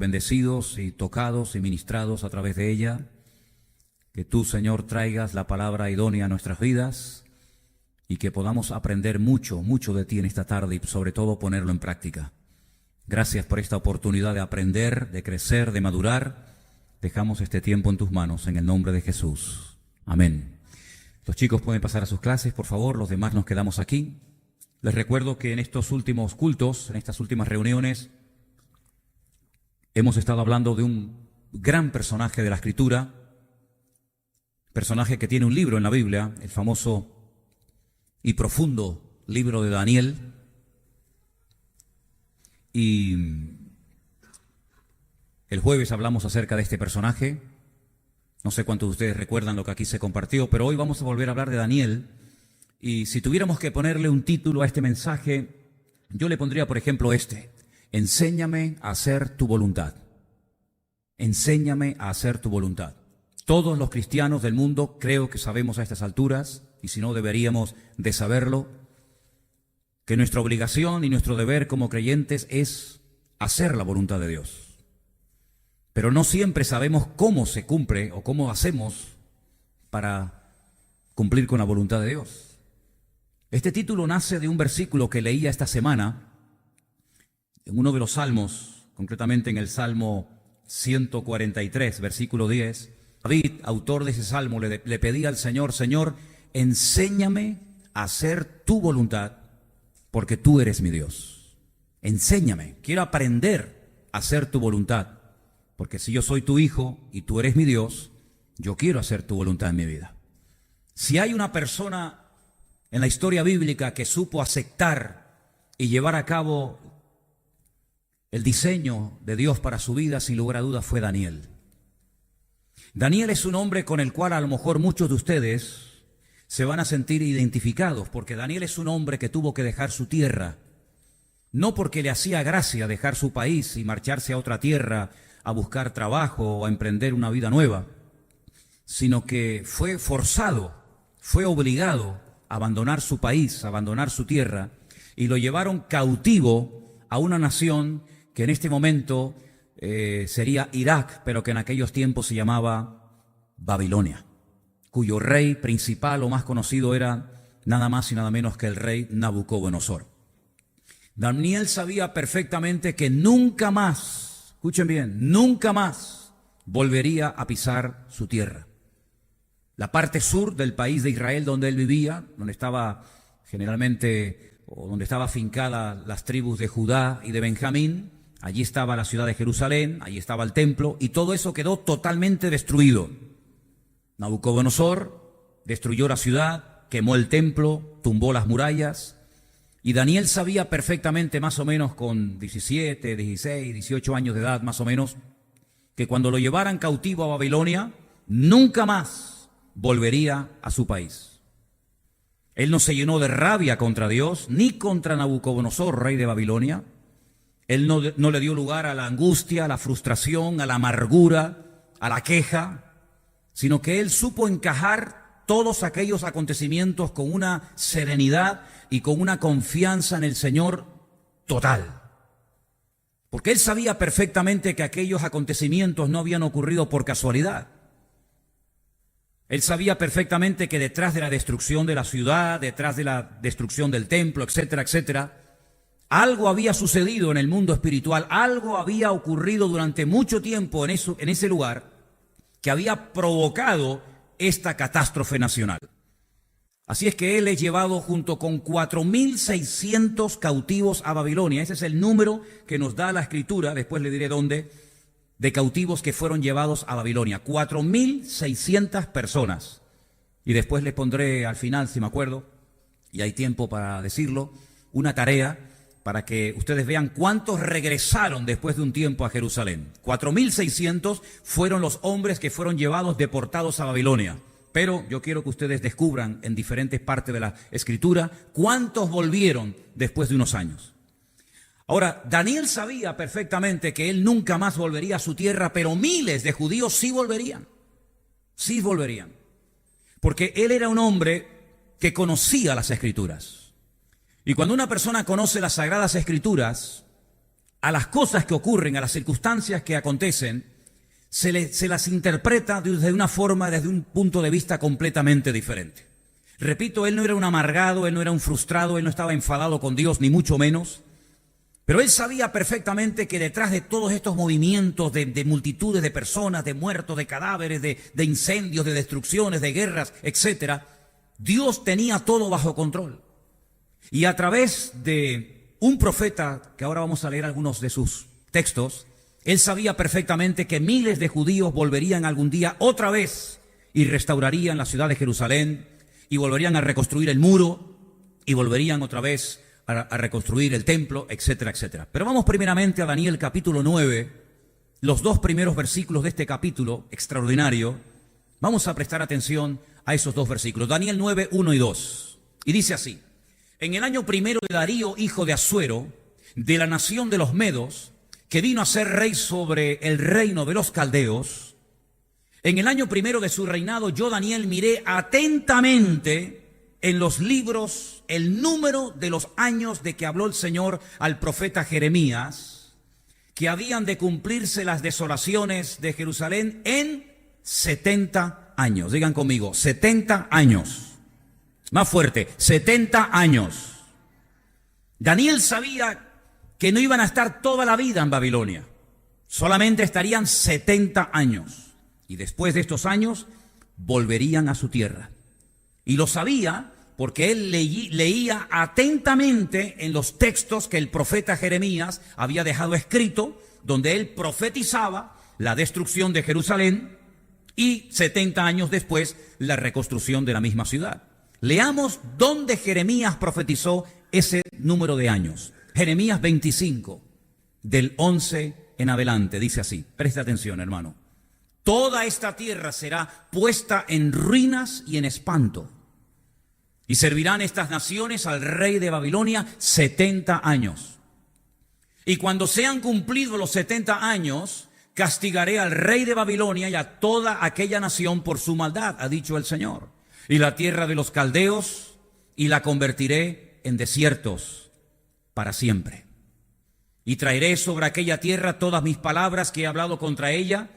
bendecidos y tocados y ministrados a través de ella. Que tú, Señor, traigas la palabra idónea a nuestras vidas y que podamos aprender mucho, mucho de ti en esta tarde y sobre todo ponerlo en práctica. Gracias por esta oportunidad de aprender, de crecer, de madurar. Dejamos este tiempo en tus manos, en el nombre de Jesús. Amén. Los chicos pueden pasar a sus clases, por favor, los demás nos quedamos aquí. Les recuerdo que en estos últimos cultos, en estas últimas reuniones, hemos estado hablando de un gran personaje de la Escritura, personaje que tiene un libro en la Biblia, el famoso y profundo libro de Daniel. Y el jueves hablamos acerca de este personaje. No sé cuántos de ustedes recuerdan lo que aquí se compartió, pero hoy vamos a volver a hablar de Daniel. Y si tuviéramos que ponerle un título a este mensaje, yo le pondría, por ejemplo, enséñame a hacer tu voluntad. Enséñame a hacer tu voluntad. Todos los cristianos del mundo creo que sabemos a estas alturas, y si no deberíamos de saberlo, que nuestra obligación y nuestro deber como creyentes es hacer la voluntad de Dios. Pero no siempre sabemos cómo se cumple o cómo hacemos para cumplir con la voluntad de Dios. Este título nace de un versículo que leía esta semana en uno de los salmos, concretamente en el Salmo 143, versículo 10. David, autor de ese salmo, le pedía al Señor: Señor, enséñame a hacer tu voluntad, porque tú eres mi Dios. Enséñame, quiero aprender a hacer tu voluntad, porque si yo soy tu hijo y tú eres mi Dios, yo quiero hacer tu voluntad en mi vida. Si hay una persona en la historia bíblica que supo aceptar y llevar a cabo el diseño de Dios para su vida, sin lugar a dudas, fue Daniel. Daniel es un hombre con el cual a lo mejor muchos de ustedes se van a sentir identificados, porque Daniel es un hombre que tuvo que dejar su tierra, no porque le hacía gracia dejar su país y marcharse a otra tierra a buscar trabajo o a emprender una vida nueva, sino que fue forzado, fue obligado a abandonar su país, a abandonar su tierra, y lo llevaron cautivo a una nación que en este momento sería Irak, pero que en aquellos tiempos se llamaba Babilonia, cuyo rey principal o más conocido era nada más y nada menos que el rey Nabucodonosor. Daniel sabía perfectamente que nunca más, escuchen bien, nunca más volvería a pisar su tierra. La parte sur del país de Israel donde él vivía, donde estaba generalmente, o donde estaba afincada las tribus de Judá y de Benjamín, allí estaba la ciudad de Jerusalén, allí estaba el templo, y todo eso quedó totalmente destruido. Nabucodonosor destruyó la ciudad, quemó el templo, tumbó las murallas, y Daniel sabía perfectamente, más o menos con 17, 16, 18 años de edad más o menos, que cuando lo llevaran cautivo a Babilonia, nunca más volvería a su país. Él no se llenó de rabia contra Dios, ni contra Nabucodonosor, rey de Babilonia. Él no le dio lugar a la angustia, a la frustración, a la amargura, a la queja, sino que él supo encajar todos aquellos acontecimientos con una serenidad y con una confianza en el Señor total. Porque él sabía perfectamente que aquellos acontecimientos no habían ocurrido por casualidad. Él sabía perfectamente que detrás de la destrucción de la ciudad, detrás de la destrucción del templo, etcétera, etcétera, algo había sucedido en el mundo espiritual, algo había ocurrido durante mucho tiempo en ese lugar que había provocado esta catástrofe nacional. Así es que él es llevado junto con 4.600 cautivos a Babilonia. Ese es el número que nos da la Escritura, después le diré dónde, de cautivos que fueron llevados a Babilonia. 4.600 personas. Y después les pondré al final, si me acuerdo, y hay tiempo para decirlo, una tarea para que ustedes vean cuántos regresaron después de un tiempo a Jerusalén. 4.600 fueron los hombres que fueron llevados, deportados a Babilonia. Pero yo quiero que ustedes descubran en diferentes partes de la Escritura cuántos volvieron después de unos años. Ahora, Daniel sabía perfectamente que él nunca más volvería a su tierra, pero miles de judíos sí volverían. Sí volverían. Porque él era un hombre que conocía las Escrituras. Y cuando una persona conoce las Sagradas Escrituras, a las cosas que ocurren, a las circunstancias que acontecen, se las interpreta desde una forma, desde un punto de vista completamente diferente. Repito, él no era un amargado, él no era un frustrado, él no estaba enfadado con Dios, ni mucho menos. Pero él sabía perfectamente que detrás de todos estos movimientos de multitudes de personas, de muertos, de cadáveres, de incendios, de destrucciones, de guerras, etc., Dios tenía todo bajo control. Y a través de un profeta, que ahora vamos a leer algunos de sus textos, él sabía perfectamente que miles de judíos volverían algún día otra vez y restaurarían la ciudad de Jerusalén y volverían a reconstruir el muro y volverían otra vez a reconstruir el templo, etcétera, etcétera. Pero vamos primeramente a Daniel capítulo 9, los 2 primeros versículos de este capítulo extraordinario. Vamos a prestar atención a esos 2 versículos. Daniel 9, 1 y 2. Y dice así: en el año primero de Darío, hijo de Asuero, de la nación de los Medos, que vino a ser rey sobre el reino de los caldeos, en el año primero de su reinado, yo, Daniel, miré atentamente en los libros el número de los años de que habló el Señor al profeta Jeremías, que habían de cumplirse las desolaciones de Jerusalén en 70 años. Digan conmigo, 70 años. Más fuerte, 70 años. Daniel sabía que no iban a estar toda la vida en Babilonia, solamente estarían 70 años. Y después de estos años, volverían a su tierra. Y lo sabía porque él leía atentamente en los textos que el profeta Jeremías había dejado escrito, donde él profetizaba la destrucción de Jerusalén y 70 años después la reconstrucción de la misma ciudad. Leamos dónde Jeremías profetizó ese número de años. Jeremías 25, del 11 en adelante, dice así. Presta atención, hermano. Toda esta tierra será puesta en ruinas y en espanto. Y servirán estas naciones al rey de Babilonia 70 años. Y cuando sean cumplidos los 70 años, castigaré al rey de Babilonia y a toda aquella nación por su maldad, ha dicho el Señor. Y la tierra de los caldeos, y la convertiré en desiertos para siempre. Y traeré sobre aquella tierra todas mis palabras que he hablado contra ella,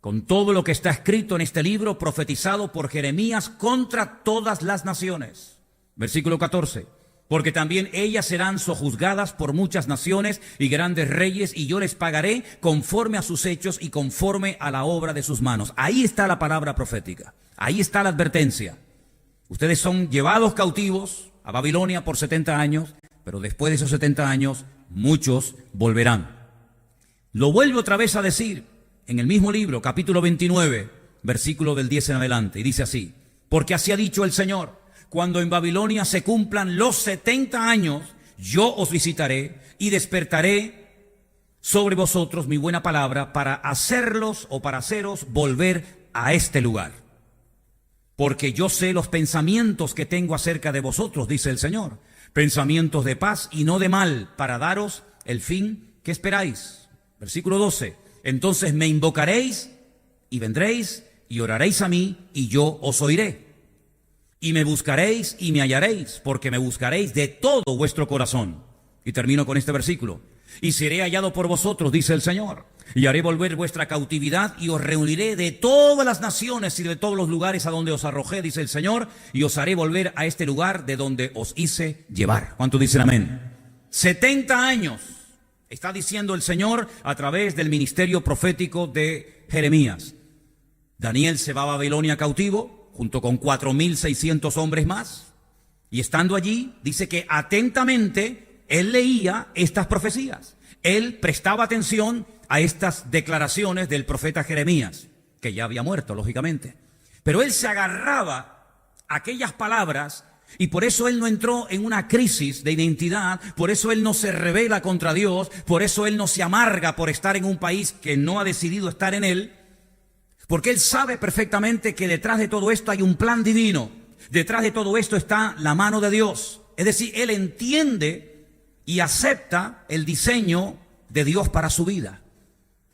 con todo lo que está escrito en este libro profetizado por Jeremías contra todas las naciones. Versículo 14. Porque también ellas serán sojuzgadas por muchas naciones y grandes reyes, y yo les pagaré conforme a sus hechos y conforme a la obra de sus manos. Ahí está la palabra profética. Ahí está la advertencia. Ustedes son llevados cautivos a Babilonia por 70 años, pero después de esos 70 años, muchos volverán. Lo vuelvo otra vez a decir en el mismo libro, capítulo 29, versículo del 10 en adelante, y dice así: porque así ha dicho el Señor, cuando en Babilonia se cumplan los 70 años, yo os visitaré y despertaré sobre vosotros mi buena palabra para hacerlos o para haceros volver a este lugar. Porque yo sé los pensamientos que tengo acerca de vosotros, dice el Señor, pensamientos de paz y no de mal, para daros el fin que esperáis. Versículo 12. Entonces me invocaréis y vendréis y oraréis a mí y yo os oiré. Y me buscaréis y me hallaréis, porque me buscaréis de todo vuestro corazón. Y termino con este versículo. Y seré hallado por vosotros, dice el Señor, y haré volver vuestra cautividad y os reuniré de todas las naciones y de todos los lugares a donde os arrojé, dice el Señor, y os haré volver a este lugar de donde os hice llevar. ¿Cuántos dicen amén? 70 años está diciendo el Señor a través del ministerio profético de Jeremías. Daniel se va a Babilonia cautivo junto con 4.600 hombres más, y estando allí dice que atentamente él leía estas profecías. Él prestaba atención a estas declaraciones del profeta Jeremías, que ya había muerto, lógicamente. Pero él se agarraba a aquellas palabras, y por eso él no entró en una crisis de identidad, por eso él no se rebela contra Dios, por eso él no se amarga por estar en un país que no ha decidido estar en él, porque él sabe perfectamente que detrás de todo esto hay un plan divino, detrás de todo esto está la mano de Dios. Es decir, él entiende y acepta el diseño de Dios para su vida.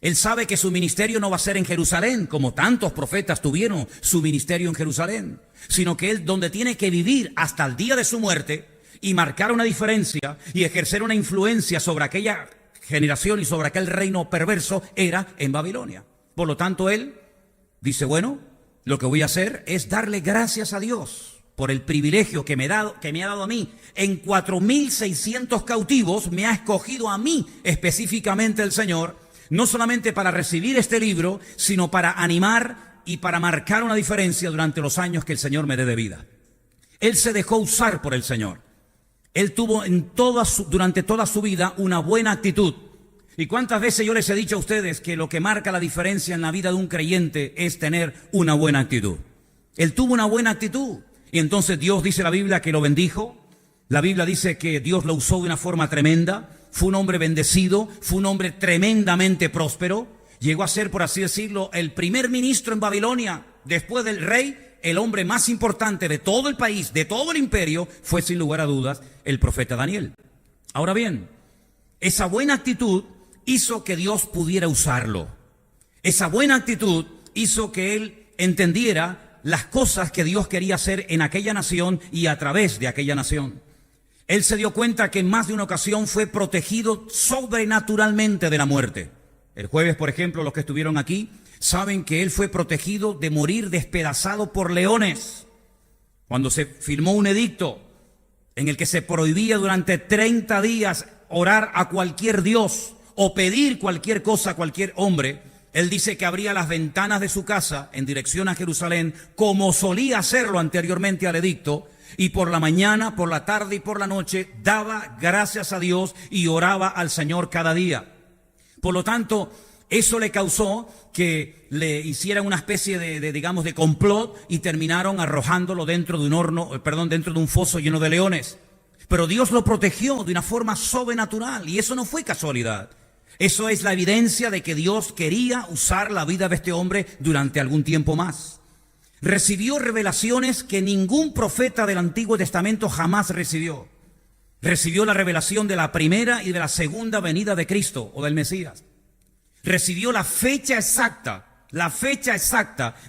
Él sabe que su ministerio no va a ser en Jerusalén, como tantos profetas tuvieron su ministerio en Jerusalén, sino que él donde tiene que vivir hasta el día de su muerte y marcar una diferencia y ejercer una influencia sobre aquella generación y sobre aquel reino perverso era en Babilonia. Por lo tanto, él dice, bueno, lo que voy a hacer es darle gracias a Dios por el privilegio que me ha dado a mí. En 4,600 cautivos me ha escogido a mí específicamente el Señor, no solamente para recibir este libro, sino para animar y para marcar una diferencia durante los años que el Señor me dé de vida. Él se dejó usar por el Señor. Él tuvo durante toda su vida una buena actitud. ¿Y cuántas veces yo les he dicho a ustedes que lo que marca la diferencia en la vida de un creyente es tener una buena actitud? Él tuvo una buena actitud. Y entonces Dios, dice la Biblia, que lo bendijo. La Biblia dice que Dios lo usó de una forma tremenda. Fue un hombre bendecido, fue un hombre tremendamente próspero. Llegó a ser, por así decirlo, el primer ministro en Babilonia. Después del rey, el hombre más importante de todo el país, de todo el imperio, fue sin lugar a dudas el profeta Daniel. Ahora bien, esa buena actitud hizo que Dios pudiera usarlo. Esa buena actitud hizo que él entendiera las cosas que Dios quería hacer en aquella nación y a través de aquella nación. Él se dio cuenta que en más de una ocasión fue protegido sobrenaturalmente de la muerte. El jueves, por ejemplo, los que estuvieron aquí saben que él fue protegido de morir despedazado por leones. Cuando se firmó un edicto en el que se prohibía durante 30 días orar a cualquier dios o pedir cualquier cosa a cualquier hombre, él dice que abría las ventanas de su casa en dirección a Jerusalén, como solía hacerlo anteriormente al edicto, y por la mañana, por la tarde y por la noche daba gracias a Dios y oraba al Señor cada día. Por lo tanto, eso le causó que le hicieran una especie de complot y terminaron arrojándolo dentro de dentro de un foso lleno de leones. Pero Dios lo protegió de una forma sobrenatural y eso no fue casualidad. Eso es la evidencia de que Dios quería usar la vida de este hombre durante algún tiempo más. Recibió revelaciones que ningún profeta del Antiguo Testamento jamás recibió. Recibió la revelación de la primera y de la segunda venida de Cristo o del Mesías. Recibió la fecha exacta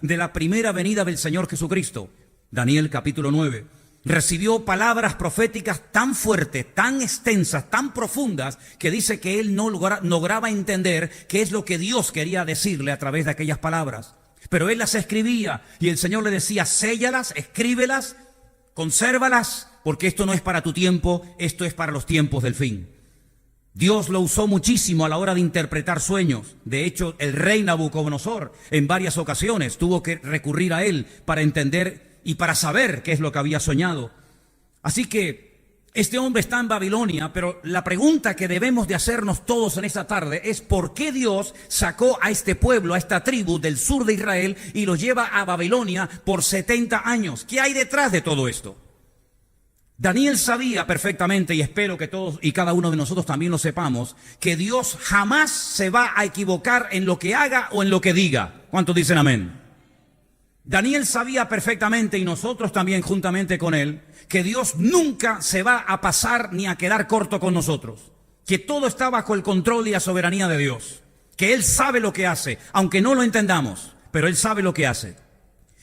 de la primera venida del Señor Jesucristo. Daniel capítulo 9. Recibió palabras proféticas tan fuertes, tan extensas, tan profundas, que dice que él no lograba entender qué es lo que Dios quería decirle a través de aquellas palabras. Pero él las escribía y el Señor le decía, séllalas, escríbelas, consérvalas, porque esto no es para tu tiempo, esto es para los tiempos del fin. Dios lo usó muchísimo a la hora de interpretar sueños. De hecho, el rey Nabucodonosor en varias ocasiones tuvo que recurrir a él para entender y para saber qué es lo que había soñado. Así que este hombre está en Babilonia, pero la pregunta que debemos de hacernos todos en esta tarde es ¿por qué Dios sacó a este pueblo, a esta tribu del sur de Israel y lo lleva a Babilonia por 70 años? ¿Qué hay detrás de todo esto? Daniel sabía perfectamente, y espero que todos y cada uno de nosotros también lo sepamos, que Dios jamás se va a equivocar en lo que haga o en lo que diga. ¿Cuántos dicen amén? Daniel sabía perfectamente, y nosotros también juntamente con él, que Dios nunca se va a pasar ni a quedar corto con nosotros. Que todo está bajo el control y la soberanía de Dios. Que Él sabe lo que hace, aunque no lo entendamos, pero Él sabe lo que hace.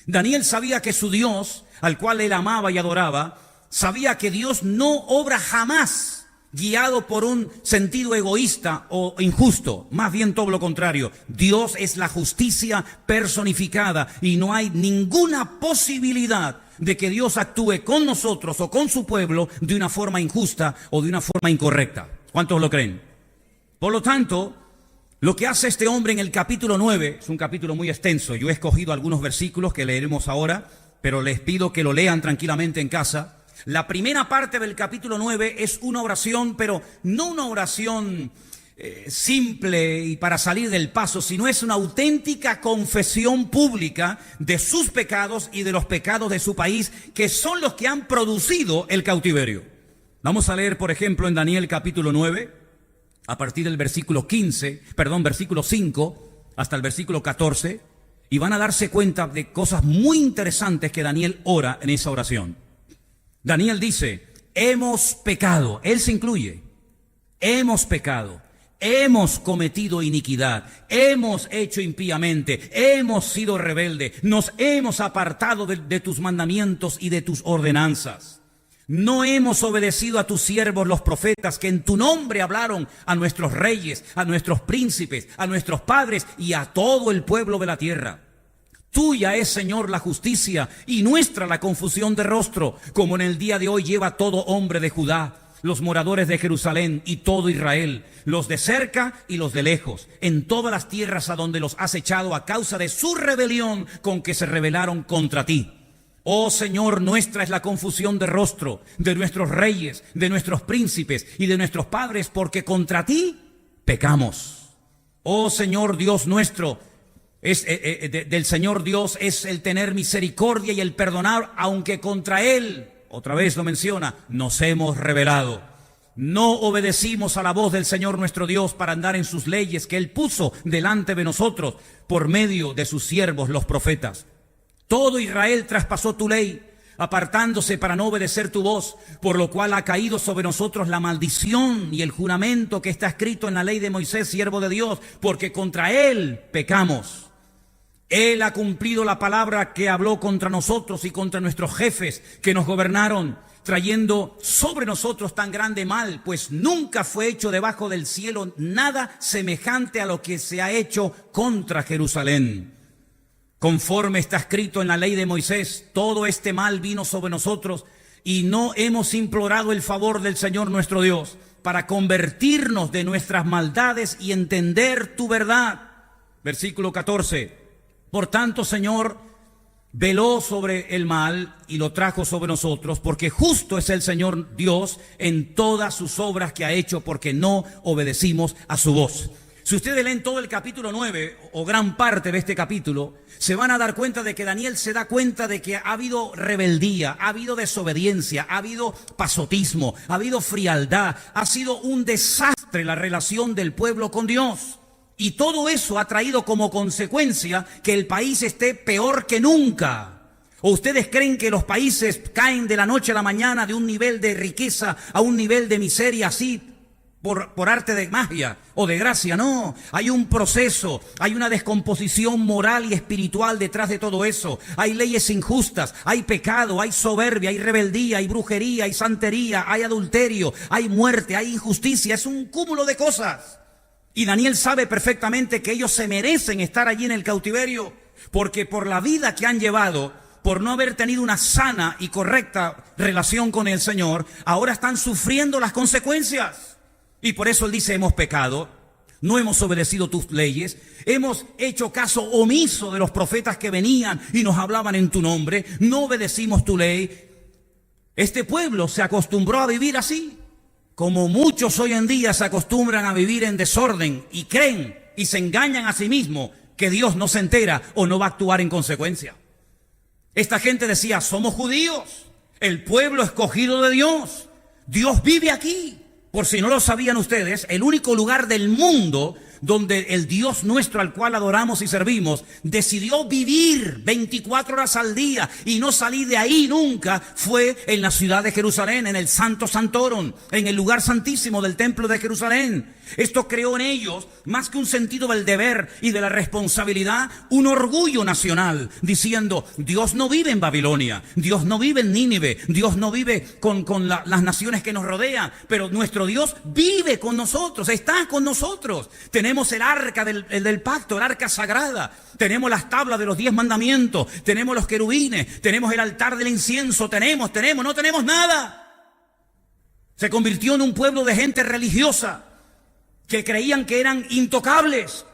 Daniel sabía que su Dios, al cual él amaba y adoraba, sabía que Dios no obra jamás guiado por un sentido egoísta o injusto, más bien todo lo contrario. Dios es la justicia personificada y no hay ninguna posibilidad de que Dios actúe con nosotros o con su pueblo de una forma injusta o de una forma incorrecta. ¿Cuántos lo creen? Por lo tanto, lo que hace este hombre en el capítulo 9, es un capítulo muy extenso, yo he escogido algunos versículos que leeremos ahora, pero les pido que lo lean tranquilamente en casa. La primera parte del capítulo 9 es una oración, pero no una oración simple y para salir del paso, sino es una auténtica confesión pública de sus pecados y de los pecados de su país, que son los que han producido el cautiverio. Vamos a leer, por ejemplo, en Daniel capítulo 9, a partir del versículo 5 hasta el versículo 14, y van a darse cuenta de cosas muy interesantes que Daniel ora en esa oración. Daniel dice, hemos pecado, él se incluye, hemos pecado, hemos cometido iniquidad, hemos hecho impíamente, hemos sido rebeldes, nos hemos apartado de tus mandamientos y de tus ordenanzas. No hemos obedecido a tus siervos los profetas que en tu nombre hablaron a nuestros reyes, a nuestros príncipes, a nuestros padres y a todo el pueblo de la tierra. Tuya es, Señor, la justicia y nuestra la confusión de rostro, como en el día de hoy lleva todo hombre de Judá, los moradores de Jerusalén y todo Israel, los de cerca y los de lejos, en todas las tierras a donde los has echado a causa de su rebelión con que se rebelaron contra ti. Oh Señor, nuestra es la confusión de rostro de nuestros reyes, de nuestros príncipes y de nuestros padres, porque contra ti pecamos. Oh Señor Dios nuestro, del Señor Dios es el tener misericordia y el perdonar, aunque contra Él, otra vez lo menciona, nos hemos rebelado. No obedecimos a la voz del Señor nuestro Dios para andar en sus leyes que Él puso delante de nosotros por medio de sus siervos los profetas. Todo Israel traspasó tu ley, apartándose para no obedecer tu voz, por lo cual ha caído sobre nosotros la maldición y el juramento que está escrito en la ley de Moisés, siervo de Dios, porque contra Él pecamos. Él ha cumplido la palabra que habló contra nosotros y contra nuestros jefes que nos gobernaron, trayendo sobre nosotros tan grande mal, pues nunca fue hecho debajo del cielo nada semejante a lo que se ha hecho contra Jerusalén. Conforme está escrito en la ley de Moisés, todo este mal vino sobre nosotros y no hemos implorado el favor del Señor nuestro Dios para convertirnos de nuestras maldades y entender tu verdad. Versículo 14. Por tanto, Señor, veló sobre el mal y lo trajo sobre nosotros, porque justo es el Señor Dios en todas sus obras que ha hecho, porque no obedecimos a su voz. Si ustedes leen todo el capítulo 9, o gran parte de este capítulo, se van a dar cuenta de que Daniel se da cuenta de que ha habido rebeldía, ha habido desobediencia, ha habido pasotismo, ha habido frialdad, ha sido un desastre la relación del pueblo con Dios. Y todo eso ha traído como consecuencia que el país esté peor que nunca. ¿O ustedes creen que los países caen de la noche a la mañana de un nivel de riqueza a un nivel de miseria así por arte de magia o de gracia? No, hay un proceso, hay una descomposición moral y espiritual detrás de todo eso. Hay leyes injustas, hay pecado, hay soberbia, hay rebeldía, hay brujería, hay santería, hay adulterio, hay muerte, hay injusticia. Es un cúmulo de cosas. Y Daniel sabe perfectamente que ellos se merecen estar allí en el cautiverio, porque por la vida que han llevado, por no haber tenido una sana y correcta relación con el Señor, ahora están sufriendo las consecuencias. Y por eso él dice, hemos pecado, no hemos obedecido tus leyes, hemos hecho caso omiso de los profetas que venían y nos hablaban en tu nombre, no obedecimos tu ley. Este pueblo se acostumbró a vivir así, como muchos hoy en día se acostumbran a vivir en desorden y creen y se engañan a sí mismos que Dios no se entera o no va a actuar en consecuencia. Esta gente decía, somos judíos, el pueblo escogido de Dios, Dios vive aquí. Por si no lo sabían ustedes, el único lugar del mundo donde el Dios nuestro al cual adoramos y servimos decidió vivir 24 horas al día y no salir de ahí nunca, fue en la ciudad de Jerusalén, en el Santo Santorum, en el lugar santísimo del templo de Jerusalén. Esto creó en ellos, más que un sentido del deber y de la responsabilidad, un orgullo nacional, diciendo, Dios no vive en Babilonia, Dios no vive en Nínive, Dios no vive con las naciones que nos rodean, pero nuestro Dios vive con nosotros, está con nosotros. Tenemos el arca del pacto, el arca sagrada, tenemos las tablas de los 10 mandamientos, tenemos los querubines, tenemos el altar del incienso, no tenemos nada. Se convirtió en un pueblo de gente religiosa, que creían que eran intocables,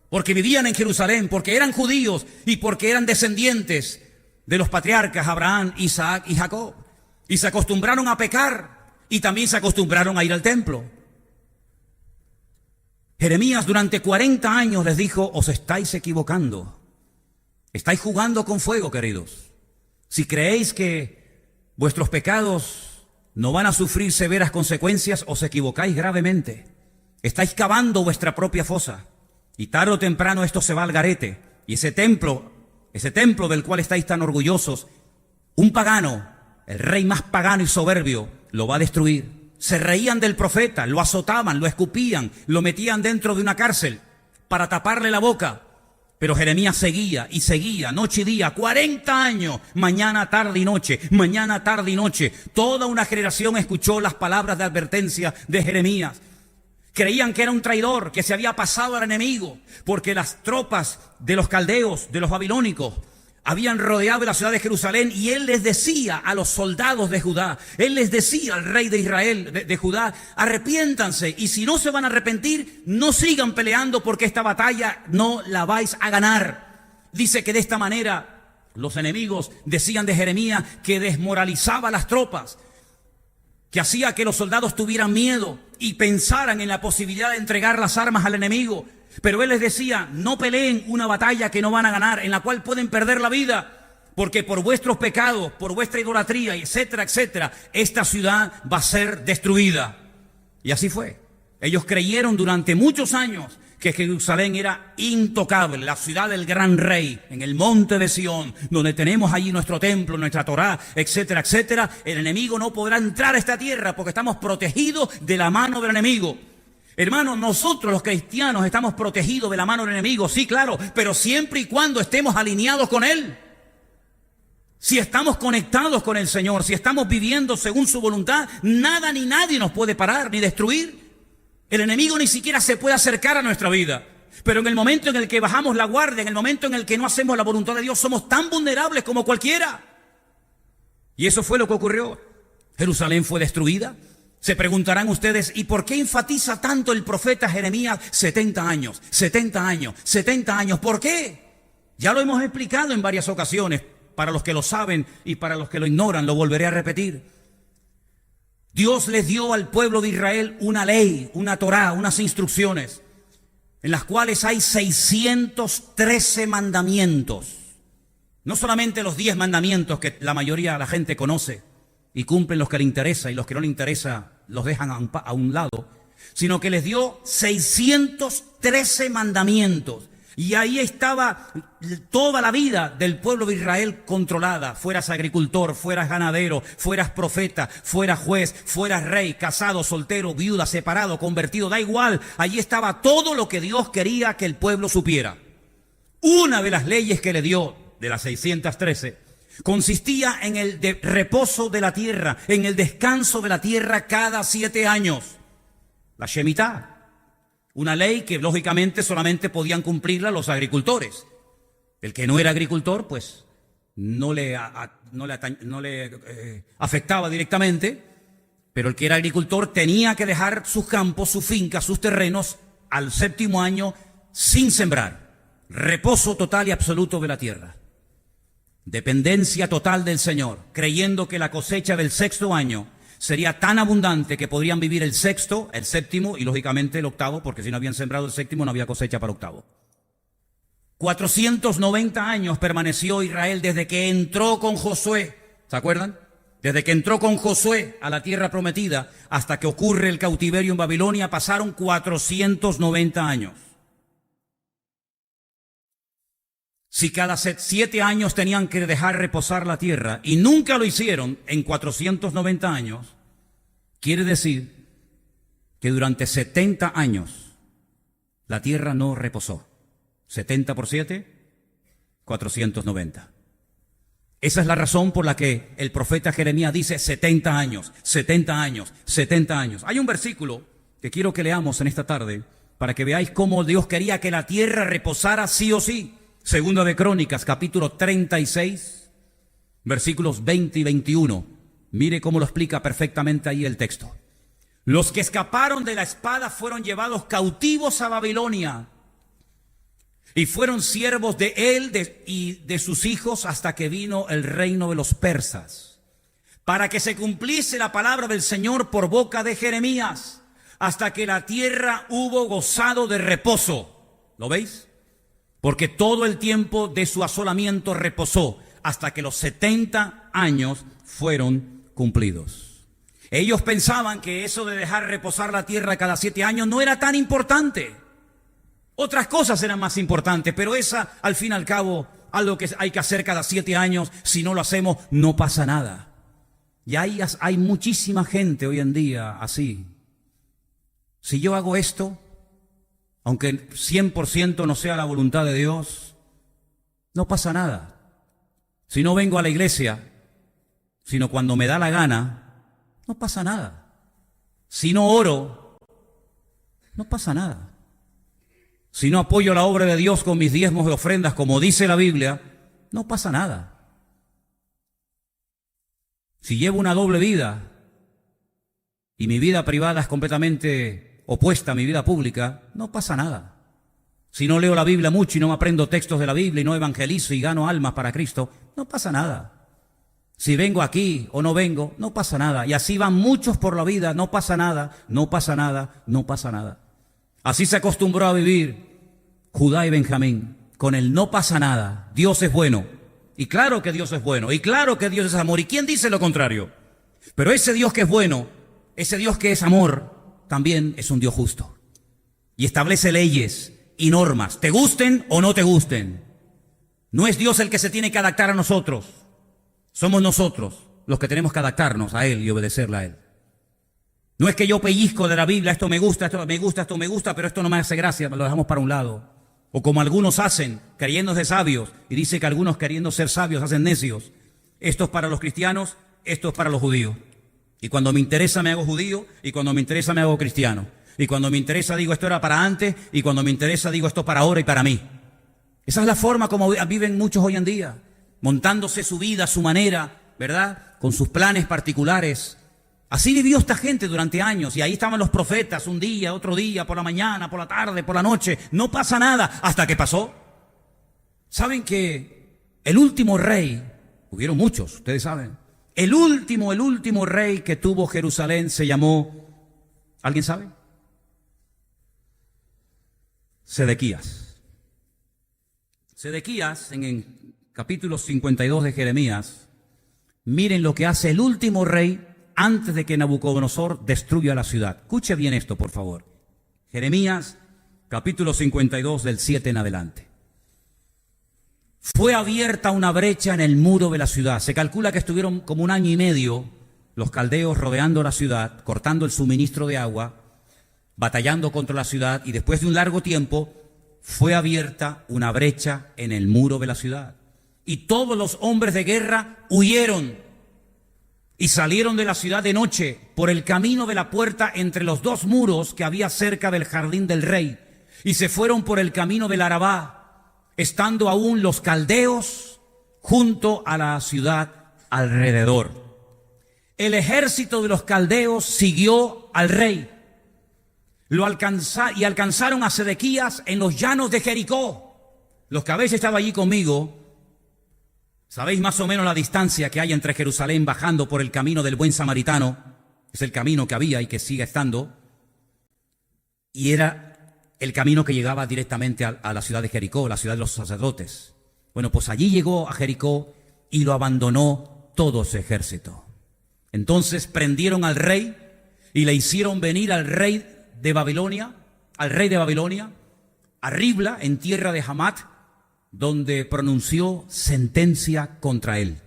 porque vivían en Jerusalén, porque eran judíos y porque eran descendientes de los patriarcas Abraham, Isaac y Jacob. Y se acostumbraron a pecar y también se acostumbraron a ir al templo. Jeremías durante 40 años les dijo, os estáis equivocando, estáis jugando con fuego, queridos. Si creéis que vuestros pecados no van a sufrir severas consecuencias, os equivocáis gravemente. Estáis cavando vuestra propia fosa y tarde o temprano esto se va al garete. Y ese templo del cual estáis tan orgullosos, un pagano, el rey más pagano y soberbio, lo va a destruir. Se reían del profeta, lo azotaban, lo escupían, lo metían dentro de una cárcel para taparle la boca. Pero Jeremías seguía y seguía, noche y día, 40 años, mañana, tarde y noche, mañana, tarde y noche. Toda una generación escuchó las palabras de advertencia de Jeremías. Creían que era un traidor, que se había pasado al enemigo, porque las tropas de los caldeos, de los babilónicos, habían rodeado la ciudad de Jerusalén, y él les decía a los soldados de Judá, él les decía al rey de Israel, de Judá, arrepiéntanse, y si no se van a arrepentir, no sigan peleando, porque esta batalla no la vais a ganar. Dice que de esta manera los enemigos decían de Jeremías que desmoralizaba a las tropas, que hacía que los soldados tuvieran miedo y pensaran en la posibilidad de entregar las armas al enemigo. Pero él les decía, no peleen una batalla que no van a ganar, en la cual pueden perder la vida, porque por vuestros pecados, por vuestra idolatría, etcétera, etcétera, esta ciudad va a ser destruida. Y así fue. Ellos creyeron durante muchos años que Jerusalén era intocable, la ciudad del gran rey, en el monte de Sión, donde tenemos allí nuestro templo, nuestra Torá, etcétera, etcétera. El enemigo no podrá entrar a esta tierra porque estamos protegidos de la mano del enemigo. Hermanos, nosotros los cristianos estamos protegidos de la mano del enemigo, sí, claro, pero siempre y cuando estemos alineados con él. Si estamos conectados con el Señor, si estamos viviendo según su voluntad, nada ni nadie nos puede parar ni destruir. El enemigo ni siquiera se puede acercar a nuestra vida. Pero en el momento en el que bajamos la guardia, en el momento en el que no hacemos la voluntad de Dios, somos tan vulnerables como cualquiera. Y eso fue lo que ocurrió. Jerusalén fue destruida. Se preguntarán ustedes, ¿y por qué enfatiza tanto el profeta Jeremías 70 años, 70 años, 70 años? ¿Por qué? Ya lo hemos explicado en varias ocasiones. Para los que lo saben y para los que lo ignoran, lo volveré a repetir. Dios les dio al pueblo de Israel una ley, una Torá, unas instrucciones, en las cuales hay 613 mandamientos. No solamente los 10 mandamientos que la mayoría de la gente conoce y cumplen los que le interesa, y los que no le interesa los dejan a un lado, sino que les dio 613 mandamientos. Y ahí estaba toda la vida del pueblo de Israel controlada. Fueras agricultor, fueras ganadero, fueras profeta, fueras juez, fueras rey, casado, soltero, viuda, separado, convertido, da igual. Allí estaba todo lo que Dios quería que el pueblo supiera. Una de las leyes que le dio, de las 613, consistía en el reposo de la tierra, en el descanso de la tierra cada 7 años. La Shemitah. Una ley que lógicamente solamente podían cumplirla los agricultores. El que no era agricultor, pues no le afectaba directamente, pero el que era agricultor tenía que dejar sus campos, sus fincas, sus terrenos al 7º año sin sembrar. Reposo total y absoluto de la tierra. Dependencia total del Señor, creyendo que la cosecha del 6º año sería tan abundante que podrían vivir el 6º, el 7º y lógicamente el 8º, porque si no habían sembrado el 7º no había cosecha para el 8º. 490 años permaneció Israel desde que entró con Josué, ¿se acuerdan? Desde que entró con Josué a la tierra prometida hasta que ocurre el cautiverio en Babilonia pasaron 490 años. Si cada 7 años tenían que dejar reposar la tierra y nunca lo hicieron en 490 años, quiere decir que durante 70 años la tierra no reposó. 70 por 7, 490. Esa es la razón por la que el profeta Jeremías dice 70 años, 70 años, 70 años. Hay un versículo que quiero que leamos en esta tarde para que veáis cómo Dios quería que la tierra reposara sí o sí. Segunda de Crónicas, capítulo 36, versículos 20 y 21. Mire cómo lo explica perfectamente ahí el texto. Los que escaparon de la espada fueron llevados cautivos a Babilonia y fueron siervos de él y de sus hijos hasta que vino el reino de los persas, para que se cumpliese la palabra del Señor por boca de Jeremías, hasta que la tierra hubo gozado de reposo. ¿Lo veis? Porque todo el tiempo de su asolamiento reposó hasta que los 70 años fueron cumplidos. Ellos pensaban que eso de dejar reposar la tierra cada 7 años no era tan importante. Otras cosas eran más importantes, pero esa, al fin y al cabo, algo que hay que hacer cada 7 años, si no lo hacemos, no pasa nada. Y hay muchísima gente hoy en día así. Si yo hago esto, aunque 100% no sea la voluntad de Dios, no pasa nada. Si no vengo a la iglesia, sino cuando me da la gana, no pasa nada. Si no oro, no pasa nada. Si no apoyo la obra de Dios con mis diezmos y ofrendas, como dice la Biblia, no pasa nada. Si llevo una doble vida y mi vida privada es completamente opuesta a mi vida pública, no pasa nada. Si no leo la Biblia mucho y no me aprendo textos de la Biblia y no evangelizo y gano almas para Cristo, no pasa nada. Si vengo aquí o no vengo, no pasa nada. Y así van muchos por la vida, no pasa nada, no pasa nada, no pasa nada. Así se acostumbró a vivir Judá y Benjamín, con el no pasa nada. Dios es bueno. Y claro que Dios es bueno. Y claro que Dios es amor. ¿Y quién dice lo contrario? Pero ese Dios que es bueno, ese Dios que es amor, también es un Dios justo. Y establece leyes y normas, te gusten o no te gusten. No es Dios el que se tiene que adaptar a nosotros. Somos nosotros los que tenemos que adaptarnos a Él y obedecerle a Él. No es que yo pellizco de la Biblia, esto me gusta, esto me gusta, esto me gusta, pero esto no me hace gracia, lo dejamos para un lado. O como algunos hacen, creyéndose sabios, y dice que algunos queriendo ser sabios hacen necios. Esto es para los cristianos, esto es para los judíos. Y cuando me interesa me hago judío, y cuando me interesa me hago cristiano. Y cuando me interesa digo esto era para antes, y cuando me interesa digo esto para ahora y para mí. Esa es la forma como viven muchos hoy en día, montándose su vida, su manera, ¿verdad? Con sus planes particulares. Así vivió esta gente durante años, y ahí estaban los profetas, un día, otro día, por la mañana, por la tarde, por la noche. No pasa nada, hasta que pasó. ¿Saben que el último rey, hubieron muchos, ustedes saben, el último rey que tuvo Jerusalén se llamó, ¿alguien sabe? Sedequías. Sedequías, en el capítulo 52 de Jeremías, miren lo que hace el último rey antes de que Nabucodonosor destruya la ciudad. Escuche bien esto, por favor. Jeremías, capítulo 52, del 7 en adelante. Fue abierta una brecha en el muro de la ciudad. Se calcula que estuvieron como 1 año y medio los caldeos rodeando la ciudad, cortando el suministro de agua, batallando contra la ciudad, y después de un largo tiempo fue abierta una brecha en el muro de la ciudad. Y todos los hombres de guerra huyeron y salieron de la ciudad de noche por el camino de la puerta entre los 2 muros que había cerca del jardín del rey, y se fueron por el camino del Arabá, estando aún los caldeos junto a la ciudad alrededor. El ejército de los caldeos siguió al rey, alcanzaron a Sedequías en los llanos de Jericó. Los que habéis estado allí conmigo, sabéis más o menos la distancia que hay entre Jerusalén bajando por el camino del buen samaritano. Es el camino que había y que sigue estando. Y era el camino que llegaba directamente a la ciudad de Jericó, la ciudad de los sacerdotes. Bueno, pues allí llegó a Jericó y lo abandonó todo su ejército. Entonces prendieron al rey y le hicieron venir al rey de Babilonia, a Ribla, en tierra de Hamat, donde pronunció sentencia contra él.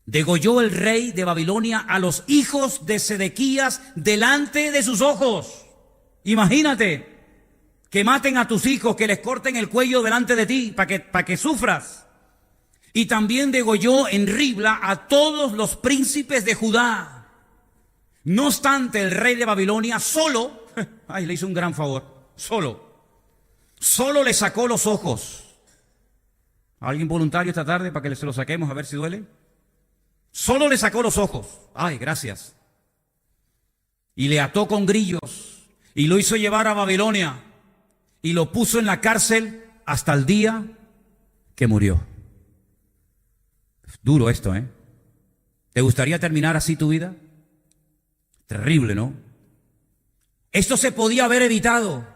Degolló el rey de Babilonia a los hijos de Sedequías delante de sus ojos. Imagínate que maten a tus hijos, que les corten el cuello delante de ti para que sufras. Y también degolló en Ribla a todos los príncipes de Judá. No obstante, el rey de Babilonia solo, le hizo un gran favor, solo le sacó los ojos. ¿Alguien voluntario esta tarde para que se los saquemos a ver si duele? Solo le sacó los ojos. Ay, gracias. Y le ató con grillos y lo hizo llevar a Babilonia y lo puso en la cárcel hasta el día que murió. Duro esto, ¿eh? ¿Te gustaría terminar así tu vida? Terrible, ¿no? Esto se podía haber evitado.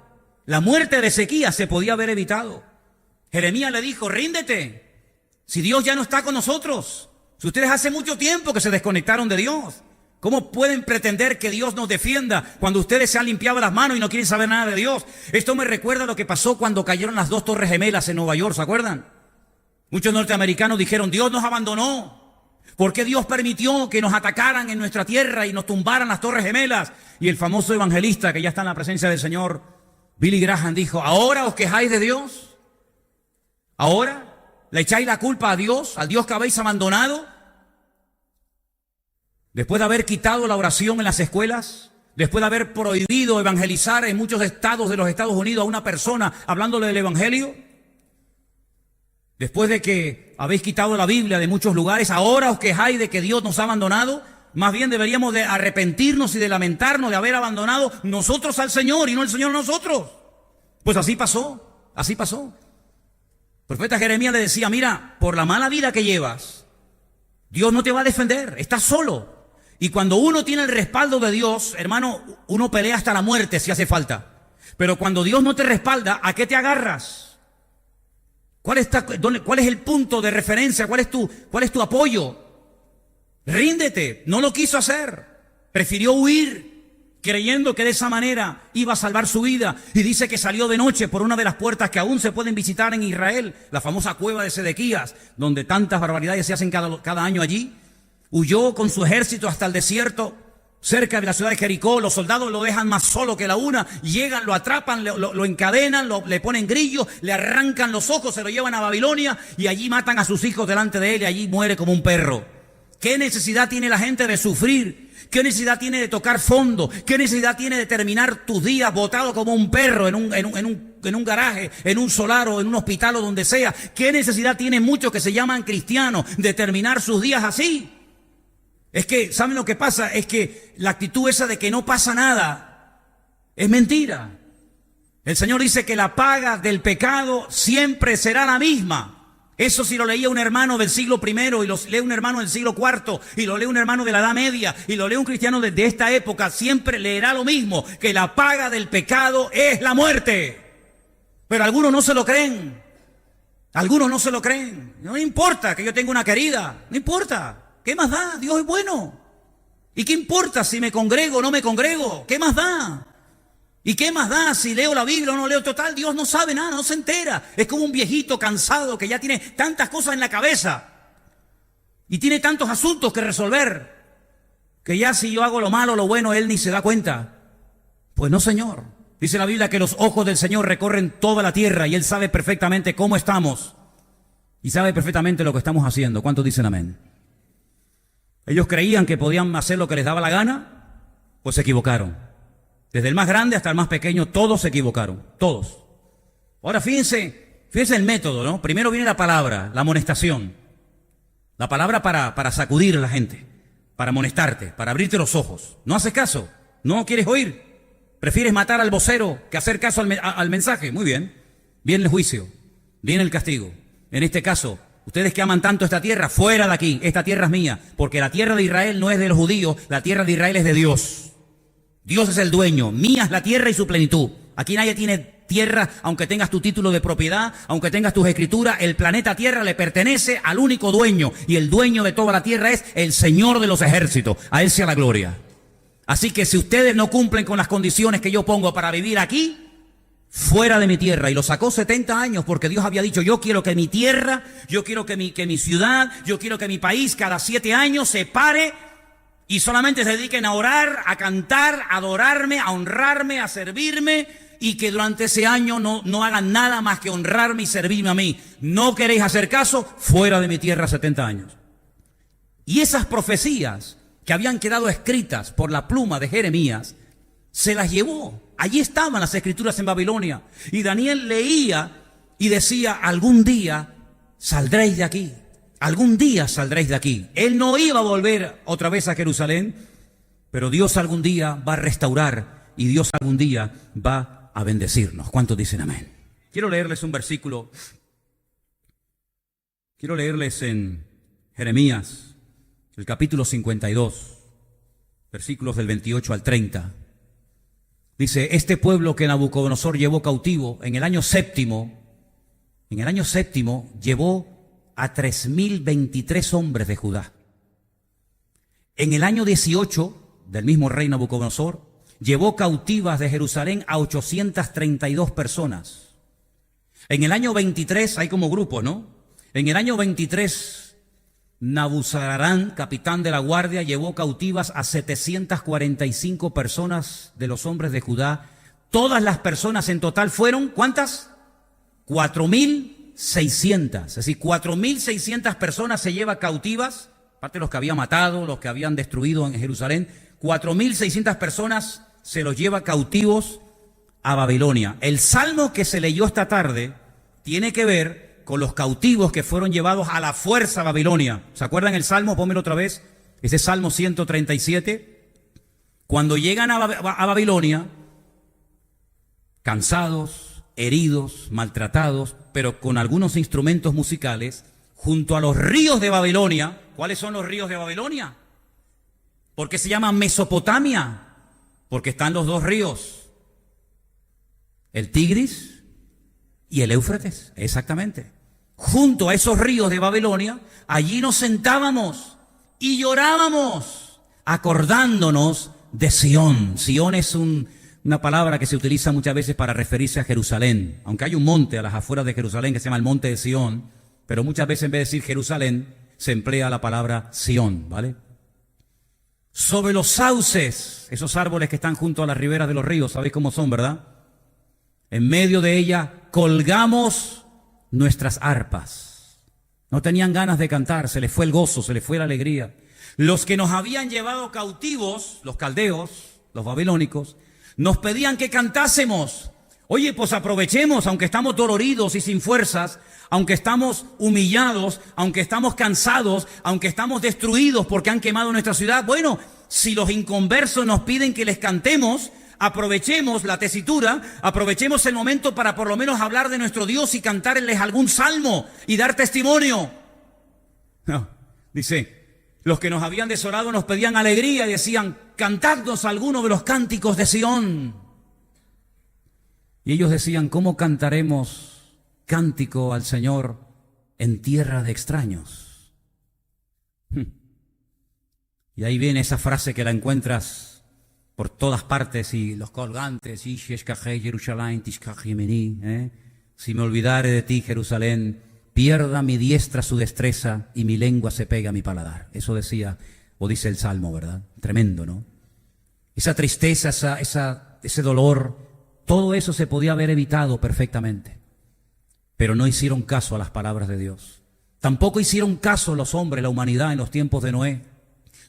La muerte de Ezequías se podía haber evitado. Jeremías le dijo, ríndete, si Dios ya no está con nosotros. Si ustedes hace mucho tiempo que se desconectaron de Dios, ¿cómo pueden pretender que Dios nos defienda cuando ustedes se han limpiado las manos y no quieren saber nada de Dios? Esto me recuerda a lo que pasó cuando cayeron las 2 torres gemelas en Nueva York, ¿se acuerdan? Muchos norteamericanos dijeron, Dios nos abandonó. ¿Por qué Dios permitió que nos atacaran en nuestra tierra y nos tumbaran las torres gemelas? Y el famoso evangelista, que ya está en la presencia del Señor, Billy Graham dijo, ¿ahora os quejáis de Dios? ¿Ahora le echáis la culpa a Dios, al Dios que habéis abandonado? Después de haber quitado la oración en las escuelas, después de haber prohibido evangelizar en muchos estados de los Estados Unidos a una persona hablándole del evangelio, después de que habéis quitado la Biblia de muchos lugares, ¿ahora os quejáis de que Dios nos ha abandonado? Más bien deberíamos de arrepentirnos y de lamentarnos de haber abandonado nosotros al Señor y no el Señor a nosotros. Pues así pasó, así pasó. El profeta Jeremías le decía, mira, por la mala vida que llevas, Dios no te va a defender, estás solo. Y cuando uno tiene el respaldo de Dios, hermano, uno pelea hasta la muerte si hace falta. Pero cuando Dios no te respalda, ¿a qué te agarras? ¿Cuál es el punto de referencia? ¿Cuál es tu apoyo? Ríndete. No lo quiso hacer. Prefirió huir, creyendo que de esa manera iba a salvar su vida. Y dice que salió de noche por una de las puertas que aún se pueden visitar en Israel, la famosa cueva de Sedequías, donde tantas barbaridades se hacen cada año allí. Huyó con su ejército hasta el desierto, cerca de la ciudad de Jericó. Los soldados lo dejan más solo que la una, llegan, lo atrapan, lo encadenan, le ponen grillos, le arrancan los ojos, se lo llevan a Babilonia y allí matan a sus hijos delante de él y allí muere como un perro. ¿Qué necesidad tiene la gente de sufrir? ¿Qué necesidad tiene de tocar fondo? ¿Qué necesidad tiene de terminar tus días botado como un perro en un garaje, en un solar o en un hospital o donde sea? ¿Qué necesidad tienen muchos que se llaman cristianos de terminar sus días así? Es que, ¿saben lo que pasa? Es que la actitud esa de que no pasa nada es mentira. El Señor dice que la paga del pecado siempre será la misma. Eso si lo leía un hermano del siglo I y lo lee un hermano del siglo IV y lo lee un hermano de la Edad Media y lo lee un cristiano de esta época, siempre leerá lo mismo, que la paga del pecado es la muerte. Pero algunos no se lo creen. Algunos no se lo creen. No importa que yo tenga una querida, no importa. ¿Qué más da? Dios es bueno. ¿Y qué importa si me congrego o no me congrego? ¿Qué más da? ¿Y qué más da si leo la Biblia o no leo? Total, Dios no sabe nada, no se entera. Es como un viejito cansado que ya tiene tantas cosas en la cabeza y tiene tantos asuntos que resolver, que ya si yo hago lo malo o lo bueno, él ni se da cuenta. Pues no, Señor. Dice la Biblia que los ojos del Señor recorren toda la tierra y Él sabe perfectamente cómo estamos y sabe perfectamente lo que estamos haciendo. ¿Cuántos dicen amén? Ellos creían que podían hacer lo que les daba la gana, pues se equivocaron. Desde el más grande hasta el más pequeño, todos se equivocaron, todos. Ahora fíjense el método, ¿no? Primero viene la palabra, la amonestación. La palabra para sacudir a la gente, para amonestarte, para abrirte los ojos. No haces caso, no quieres oír. Prefieres matar al vocero que hacer caso al mensaje. Muy bien, viene el juicio, viene el castigo. En este caso, ustedes que aman tanto esta tierra, fuera de aquí, esta tierra es mía, porque la tierra de Israel no es de los judíos, la tierra de Israel es de Dios. Dios es el dueño, mía es la tierra y su plenitud. Aquí nadie tiene tierra, aunque tengas tu título de propiedad, aunque tengas tus escrituras, el planeta Tierra le pertenece al único dueño, y el dueño de toda la tierra es el Señor de los ejércitos, a Él sea la gloria. Así que si ustedes no cumplen con las condiciones que yo pongo para vivir aquí, fuera de mi tierra. Y lo sacó 70 años porque Dios había dicho, yo quiero que mi tierra, yo quiero que mi ciudad, yo quiero que mi país cada 7 años se pare y solamente se dediquen a orar, a cantar, a adorarme, a honrarme, a servirme, y que durante ese año no hagan nada más que honrarme y servirme a mí. ¿No queréis hacer caso? Fuera de mi tierra 70 años. Y esas profecías que habían quedado escritas por la pluma de Jeremías, se las llevó. Allí estaban las escrituras en Babilonia. Y Daniel leía y decía, algún día saldréis de aquí. Algún día saldréis de aquí. Él no iba a volver otra vez a Jerusalén, pero Dios algún día va a restaurar y Dios algún día va a bendecirnos. ¿Cuántos dicen amén? Quiero leerles un versículo. Quiero leerles en Jeremías, el capítulo 52, versículos del 28 al 30. Dice, este pueblo que Nabucodonosor llevó cautivo en el año séptimo llevó a 3.023 hombres de Judá. En el año 18 del mismo rey Nabucodonosor, llevó cautivas de Jerusalén a 832 personas. En el año 23, hay como grupos, ¿no? En el año 23, Nabuzaradán, capitán de la guardia, llevó cautivas a 745 personas de los hombres de Judá Todas las personas en total fueron, ¿cuántas? 4.600. Es decir, 4.600 personas se lleva cautivas, aparte de los que había matado, los que habían destruido en Jerusalén. 4.600 personas se los lleva cautivos a Babilonia. El salmo que se leyó esta tarde tiene que ver con los cautivos que fueron llevados a la fuerza a Babilonia. ¿Se acuerdan el salmo? Pónmelo otra vez. Ese salmo 137. Cuando llegan a Babilonia, cansados, heridos, maltratados, pero con algunos instrumentos musicales, junto a los ríos de Babilonia. ¿Cuáles son los ríos de Babilonia? ¿Por qué se llama Mesopotamia? Porque están los dos ríos, el Tigris y el Éufrates, exactamente. Junto a esos ríos de Babilonia, allí nos sentábamos y llorábamos, acordándonos de Sión. Sión es una palabra que se utiliza muchas veces para referirse a Jerusalén, aunque hay un monte a las afueras de Jerusalén que se llama el monte de Sión, pero muchas veces en vez de decir Jerusalén, se emplea la palabra Sión, ¿vale? Sobre los sauces, esos árboles que están junto a las riberas de los ríos, ¿sabéis cómo son, verdad? En medio de ella colgamos nuestras arpas. No tenían ganas de cantar, se les fue el gozo, se les fue la alegría. Los que nos habían llevado cautivos, los caldeos, los babilónicos, nos pedían que cantásemos. Oye, pues aprovechemos, aunque estamos doloridos y sin fuerzas, aunque estamos humillados, aunque estamos cansados, aunque estamos destruidos porque han quemado nuestra ciudad. Bueno, si los inconversos nos piden que les cantemos, aprovechemos la tesitura, aprovechemos el momento para por lo menos hablar de nuestro Dios y cantarles algún salmo y dar testimonio. No, dice, los que nos habían desolado nos pedían alegría y decían, cantadnos alguno de los cánticos de Sión. Y ellos decían, ¿cómo cantaremos cántico al Señor en tierra de extraños? Y ahí viene esa frase que la encuentras por todas partes, y los colgantes, si me olvidare de ti, Jerusalén, pierda mi diestra su destreza y mi lengua se pega a mi paladar. Eso decía, o dice el Salmo, ¿verdad? Tremendo, ¿no? Esa tristeza, ese dolor, todo eso se podía haber evitado perfectamente. Pero no hicieron caso a las palabras de Dios. Tampoco hicieron caso los hombres, la humanidad en los tiempos de Noé.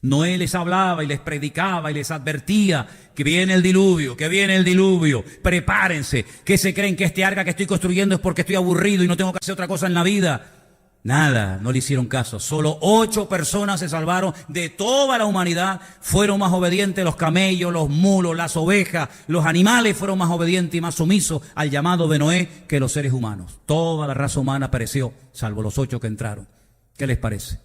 Noé les hablaba y les predicaba y les advertía que viene el diluvio, que viene el diluvio. Prepárense. ¿Qué se creen que este arca que estoy construyendo es porque estoy aburrido y no tengo que hacer otra cosa en la vida? Nada, no le hicieron caso. Solo 8 personas se salvaron de toda la humanidad. Fueron más obedientes los camellos, los mulos, las ovejas, los animales fueron más obedientes y más sumisos al llamado de Noé que los seres humanos. Toda la raza humana pereció, salvo los 8 que entraron. ¿Qué les parece?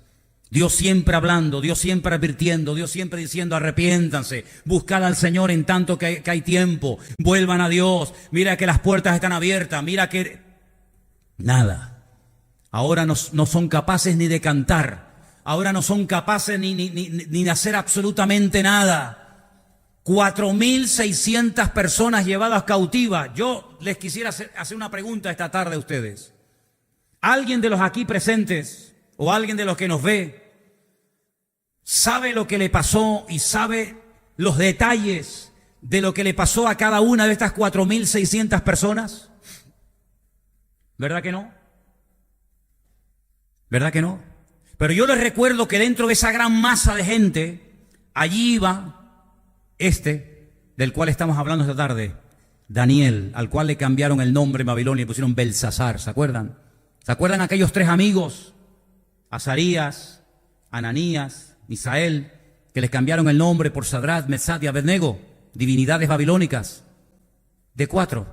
Dios siempre hablando, Dios siempre advirtiendo, Dios siempre diciendo arrepiéntanse, buscad al Señor en tanto que hay tiempo, vuelvan a Dios, mira que las puertas están abiertas, mira que... Nada. Ahora no son capaces ni de cantar. Ahora no son capaces ni de hacer absolutamente nada. 4.600 personas llevadas cautivas. Yo les quisiera hacer una pregunta esta tarde a ustedes. ¿Alguien de los aquí presentes o alguien de los que nos ve sabe lo que le pasó y sabe los detalles de lo que le pasó a cada una de estas 4.600 personas? ¿Verdad que no? ¿Verdad que no? Pero yo les recuerdo que dentro de esa gran masa de gente, allí iba del cual estamos hablando esta tarde, Daniel, al cual le cambiaron el nombre en Babilonia y pusieron Belsasar, ¿se acuerdan? ¿Se acuerdan aquellos 3 amigos? Azarías, Ananías, Misael, que les cambiaron el nombre por Sadrat, Mesad y Abednego, divinidades babilónicas. De 4.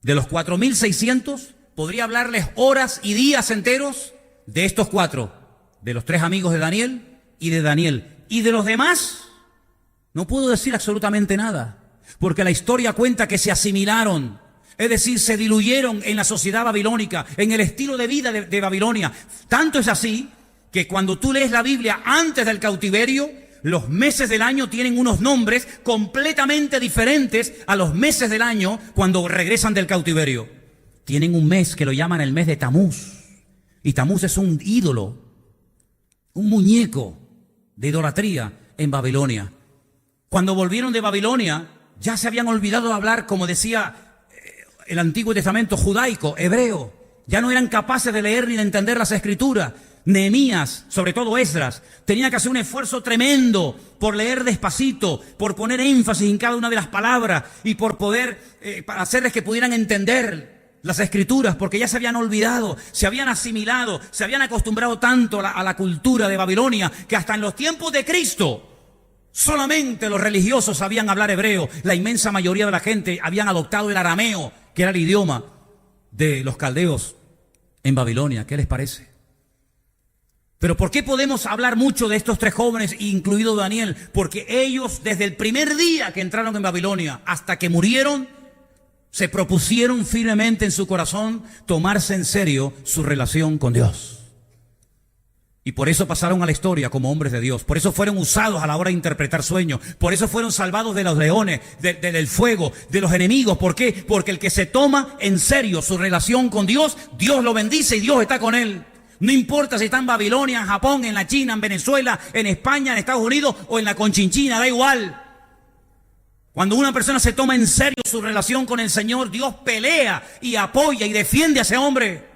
De los 4.600, podría hablarles horas y días enteros de estos 4, de los 3 amigos de Daniel y de Daniel. Y de los demás, no puedo decir absolutamente nada, porque la historia cuenta que se asimilaron, es decir, se diluyeron en la sociedad babilónica, en el estilo de vida de Babilonia. Tanto es así que cuando tú lees la Biblia antes del cautiverio, los meses del año tienen unos nombres completamente diferentes a los meses del año cuando regresan del cautiverio. Tienen un mes que lo llaman el mes de Tamuz. Y Tamuz es un ídolo, un muñeco de idolatría en Babilonia. Cuando volvieron de Babilonia, Ya se habían olvidado de hablar, como decía el Antiguo Testamento, judaico, hebreo. Ya no eran capaces de leer ni de entender las Escrituras. Nehemías, sobre todo Esdras, tenía que hacer un esfuerzo tremendo por leer despacito, por poner énfasis en cada una de las palabras y por poder para hacerles que pudieran entender las Escrituras, porque ya se habían olvidado, se habían asimilado, se habían acostumbrado tanto a la cultura de Babilonia, que hasta en los tiempos de Cristo solamente los religiosos sabían hablar hebreo. La inmensa mayoría de la gente habían adoptado el arameo, que era el idioma de los caldeos en Babilonia. ¿Qué les parece? Pero ¿por qué podemos hablar mucho de estos tres jóvenes, incluido Daniel? Porque ellos, desde el primer día que entraron en Babilonia hasta que murieron, se propusieron firmemente en su corazón tomarse en serio su relación con Dios. Y por eso pasaron a la historia como hombres de Dios. Por eso fueron usados a la hora de interpretar sueños. Por eso fueron salvados de los leones, del fuego, de los enemigos. ¿Por qué? Porque el que se toma en serio su relación con Dios, Dios lo bendice y Dios está con él. No importa si está en Babilonia, en Japón, en la China, en Venezuela, en España, en Estados Unidos o en la Conchinchina, da igual. Cuando una persona se toma en serio su relación con el Señor, Dios pelea y apoya y defiende a ese hombre.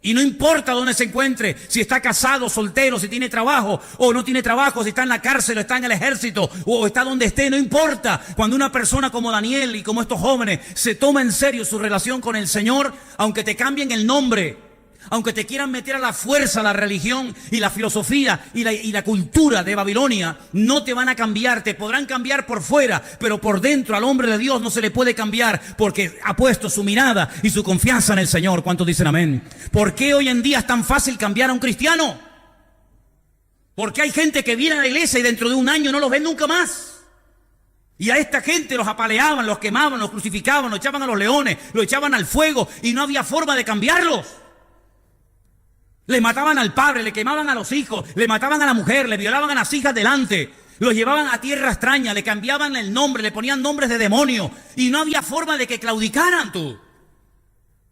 Y no importa dónde se encuentre, si está casado, soltero, si tiene trabajo o no tiene trabajo, si está en la cárcel o está en el ejército o está donde esté, no importa. Cuando una persona como Daniel y como estos jóvenes se toma en serio su relación con el Señor, aunque te cambien el nombre, aunque te quieran meter a la fuerza la religión y la filosofía y la cultura de Babilonia, no te van a cambiar. Te podrán cambiar por fuera, pero por dentro al hombre de Dios no se le puede cambiar, porque ha puesto su mirada y su confianza en el Señor. ¿Cuántos dicen amén? ¿Por qué hoy en día es tan fácil cambiar a un cristiano? Porque hay gente que viene a la iglesia y dentro de un año no los ven nunca más. Y a esta gente los apaleaban, los quemaban, los crucificaban, los echaban a los leones, los echaban al fuego y no había forma de cambiarlos. Le mataban al padre, le quemaban a los hijos, le mataban a la mujer, le violaban a las hijas delante, los llevaban a tierra extraña, le cambiaban el nombre, le ponían nombres de demonio y no había forma de que claudicaran tú.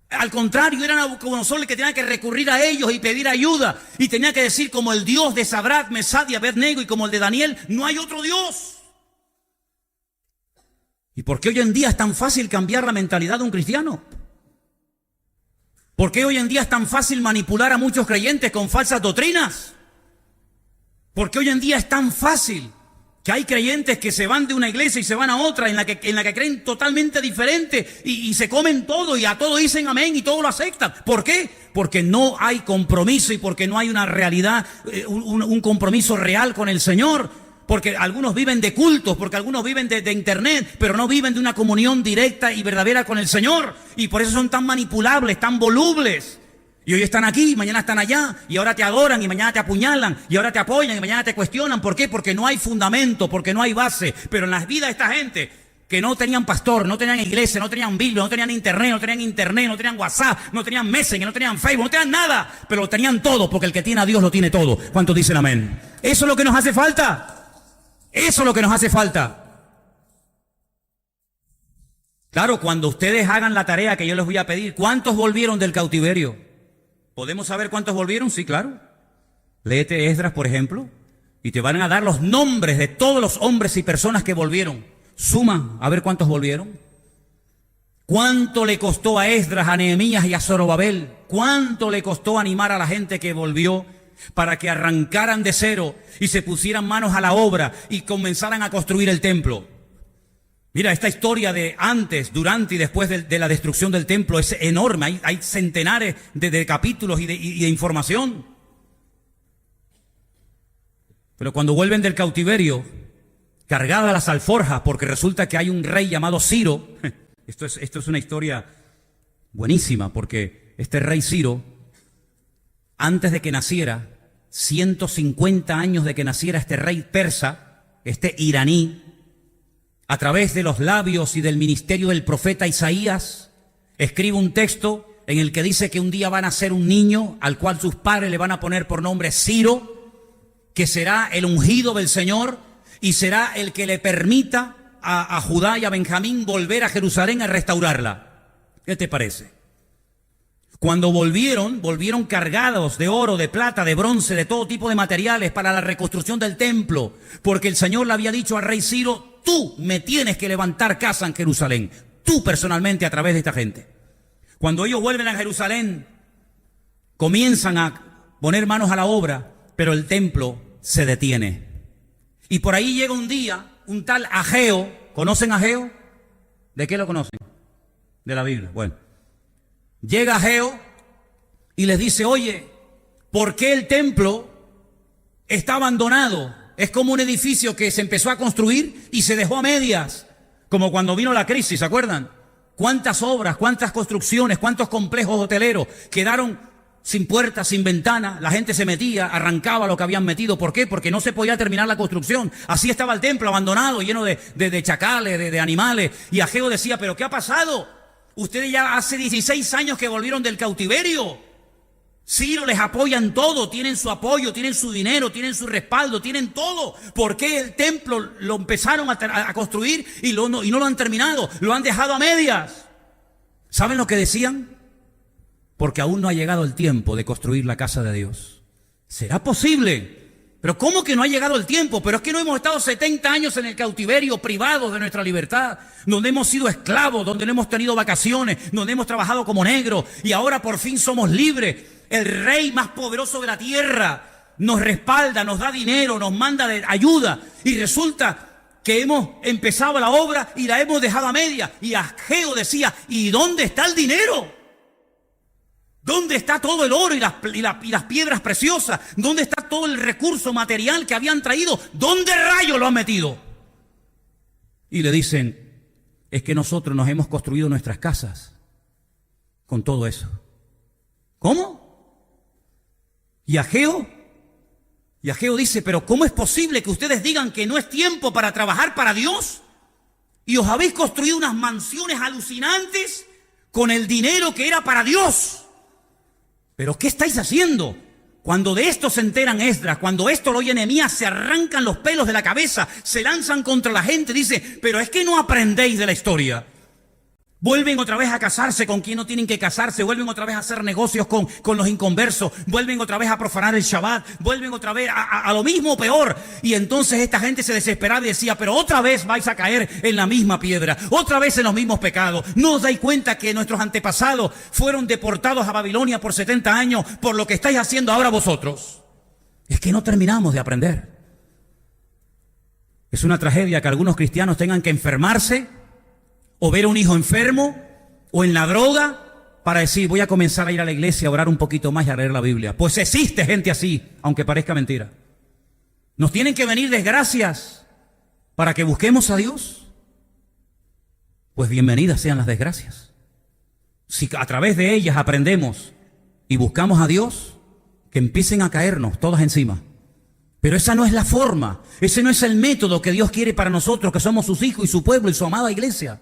Al contrario, eran Nabucodonosor el que tenía que recurrir a ellos y pedir ayuda y tenía que decir, como el Dios de Sadrach, Mesach y Abednego y como el de Daniel, no hay otro Dios. ¿Y por qué hoy en día es tan fácil cambiar la mentalidad de un cristiano? ¿Por qué hoy en día es tan fácil manipular a muchos creyentes con falsas doctrinas? ¿Por qué hoy en día es tan fácil que hay creyentes que se van de una iglesia y se van a otra en la que creen totalmente diferente y se comen todo y a todo dicen amén y todo lo aceptan? ¿Por qué? Porque no hay compromiso y porque no hay una realidad, un compromiso real con el Señor. Porque algunos viven de cultos, porque algunos viven de internet, pero no viven de una comunión directa y verdadera con el Señor. Y por eso son tan manipulables, tan volubles. Y hoy están aquí, mañana están allá, y ahora te adoran, y mañana te apuñalan, y ahora te apoyan, y mañana te cuestionan. ¿Por qué? Porque no hay fundamento, porque no hay base. Pero en las vidas de esta gente, que no tenían pastor, no tenían iglesia, no tenían Biblia, no tenían internet, no tenían WhatsApp, no tenían Messenger, no tenían Facebook, no tenían nada, pero lo tenían todo, porque el que tiene a Dios lo tiene todo. ¿Cuántos dicen amén? Eso es lo que nos hace falta. Eso es lo que nos hace falta. Claro, cuando ustedes hagan la tarea que yo les voy a pedir, ¿cuántos volvieron del cautiverio? ¿Podemos saber cuántos volvieron? Sí, claro. Léete Esdras, por ejemplo, y te van a dar los nombres de todos los hombres y personas que volvieron. Suma, a ver cuántos volvieron. ¿Cuánto le costó a Esdras, a Nehemías y a Zorobabel? ¿Cuánto le costó animar a la gente que volvió para que arrancaran de cero y se pusieran manos a la obra y comenzaran a construir el templo? Mira, esta historia de antes, durante y después de la destrucción del templo es enorme. Hay centenares de capítulos y de información. Pero cuando vuelven del cautiverio, cargadas las alforjas, porque resulta que hay un rey llamado Ciro. Esto es una historia buenísima, porque este rey Ciro, antes de que naciera, 150 años de que naciera este rey persa, este iraní, a través de los labios y del ministerio del profeta Isaías, escribe un texto en el que dice que un día va a nacer un niño al cual sus padres le van a poner por nombre Ciro, que será el ungido del Señor y será el que le permita a Judá y a Benjamín volver a Jerusalén a restaurarla. ¿Qué te parece? Cuando volvieron cargados de oro, de plata, de bronce, de todo tipo de materiales para la reconstrucción del templo, porque el Señor le había dicho al rey Ciro, tú me tienes que levantar casa en Jerusalén. Tú personalmente a través de esta gente. Cuando ellos vuelven a Jerusalén, comienzan a poner manos a la obra, pero el templo se detiene. Y por ahí llega un día, un tal Ageo. ¿Conocen a Ageo? ¿De qué lo conocen? De la Biblia. Bueno. Llega Ageo y les dice, oye, ¿por qué el templo está abandonado? Es como un edificio que se empezó a construir y se dejó a medias. Como cuando vino la crisis, ¿se acuerdan? ¿Cuántas obras, cuántas construcciones, cuántos complejos hoteleros quedaron sin puertas, sin ventanas? La gente se metía, arrancaba lo que habían metido. ¿Por qué? Porque no se podía terminar la construcción. Así estaba el templo abandonado, lleno de chacales, de animales. Y Ageo decía, ¿pero qué ha pasado? Ustedes ya hace 16 años que volvieron del cautiverio. Ciro les apoya en todo, tienen su apoyo, tienen su dinero, tienen su respaldo, tienen todo. ¿Por qué el templo lo empezaron a construir y no lo han terminado? Lo han dejado a medias. ¿Saben lo que decían? Porque aún no ha llegado el tiempo de construir la casa de Dios. ¿Será posible? Pero ¿cómo que no ha llegado el tiempo? Pero es que no hemos estado 70 años en el cautiverio, privados de nuestra libertad, donde hemos sido esclavos, donde no hemos tenido vacaciones, donde hemos trabajado como negros y ahora por fin somos libres. El rey más poderoso de la tierra nos respalda, nos da dinero, nos manda ayuda y resulta que hemos empezado la obra y la hemos dejado a media. Y Ageo decía, ¿y dónde está el dinero? ¿Dónde está todo el oro y las piedras preciosas? ¿Dónde está todo el recurso material que habían traído? ¿Dónde rayos lo han metido? Y le dicen, es que nosotros nos hemos construido nuestras casas con todo eso. ¿Cómo? Y Ageo dice, pero ¿cómo es posible que ustedes digan que no es tiempo para trabajar para Dios? Y os habéis construido unas mansiones alucinantes con el dinero que era para Dios. ¿Pero qué estáis haciendo? Cuando de esto se enteran Esdras, cuando esto lo oye Nehemías, se arrancan los pelos de la cabeza, se lanzan contra la gente, dice, pero es que no aprendéis de la historia. Vuelven otra vez a casarse con quien no tienen que casarse, vuelven otra vez a hacer negocios con los inconversos, vuelven otra vez a profanar el Shabbat, vuelven otra vez a lo mismo o peor. Y entonces esta gente se desesperaba y decía, pero otra vez vais a caer en la misma piedra, otra vez en los mismos pecados. ¿No os dais cuenta que nuestros antepasados fueron deportados a Babilonia por 70 años por lo que estáis haciendo ahora vosotros? Es que no terminamos de aprender. Es una tragedia que algunos cristianos tengan que enfermarse o ver a un hijo enfermo, o en la droga, para decir, voy a comenzar a ir a la iglesia, a orar un poquito más y a leer la Biblia. Pues existe gente así, aunque parezca mentira. ¿Nos tienen que venir desgracias para que busquemos a Dios? Pues bienvenidas sean las desgracias. Si a través de ellas aprendemos y buscamos a Dios, que empiecen a caernos todas encima. Pero esa no es la forma, ese no es el método que Dios quiere para nosotros, que somos sus hijos y su pueblo y su amada iglesia.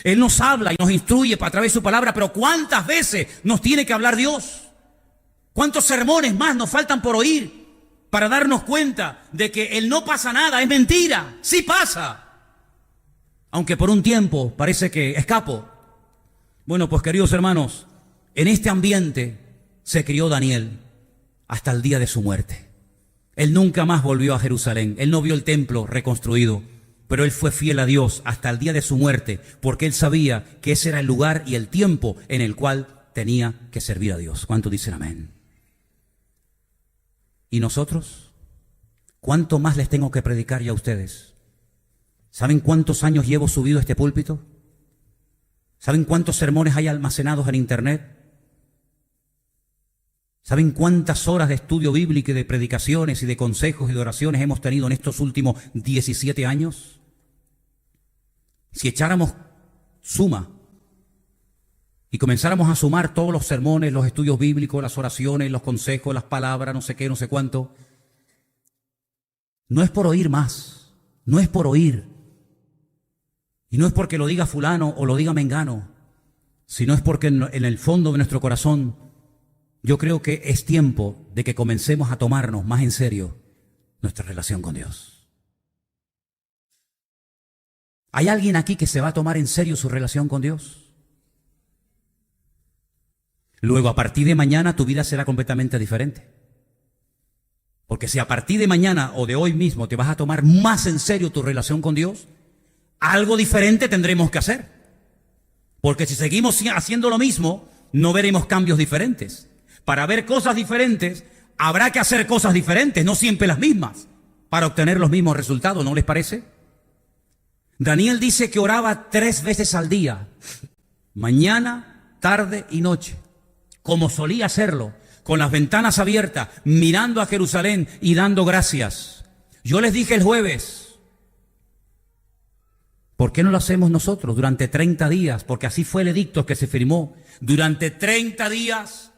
Él nos habla y nos instruye a través de su palabra, pero ¿cuántas veces nos tiene que hablar Dios? ¿Cuántos sermones más nos faltan por oír para darnos cuenta de que el no pasa nada es mentira? Sí pasa, aunque por un tiempo parece que escapo. Bueno, pues queridos hermanos, en este ambiente se crió Daniel hasta el día de su muerte. Él nunca más volvió a Jerusalén, él no vio el templo reconstruido. Pero él fue fiel a Dios hasta el día de su muerte, porque él sabía que ese era el lugar y el tiempo en el cual tenía que servir a Dios. ¿Cuántos dicen amén? ¿Y nosotros? ¿Cuánto más les tengo que predicar ya a ustedes? ¿Saben cuántos años llevo subido a este púlpito? ¿Saben cuántos sermones hay almacenados en internet? ¿Saben cuántas horas de estudio bíblico y de predicaciones y de consejos y de oraciones hemos tenido en estos últimos 17 años? Si echáramos suma y comenzáramos a sumar todos los sermones, los estudios bíblicos, las oraciones, los consejos, las palabras, no sé qué, no sé cuánto, no es por oír más, no es por oír, y no es porque lo diga fulano o lo diga mengano, sino es porque en el fondo de nuestro corazón yo creo que es tiempo de que comencemos a tomarnos más en serio nuestra relación con Dios. ¿Hay alguien aquí que se va a tomar en serio su relación con Dios? Luego, a partir de mañana, tu vida será completamente diferente. Porque si a partir de mañana o de hoy mismo te vas a tomar más en serio tu relación con Dios, Algo diferente tendremos que hacer. Porque si seguimos haciendo lo mismo, no veremos cambios diferentes. Para ver cosas diferentes, habrá que hacer cosas diferentes, no siempre las mismas, para obtener los mismos resultados, ¿no les parece? Daniel dice que oraba 3 veces al día, mañana, tarde y noche, como solía hacerlo, con las ventanas abiertas, mirando a Jerusalén y dando gracias. Yo les dije el jueves, ¿por qué no lo hacemos nosotros durante 30 días? Porque así fue el edicto que se firmó. Durante 30 días,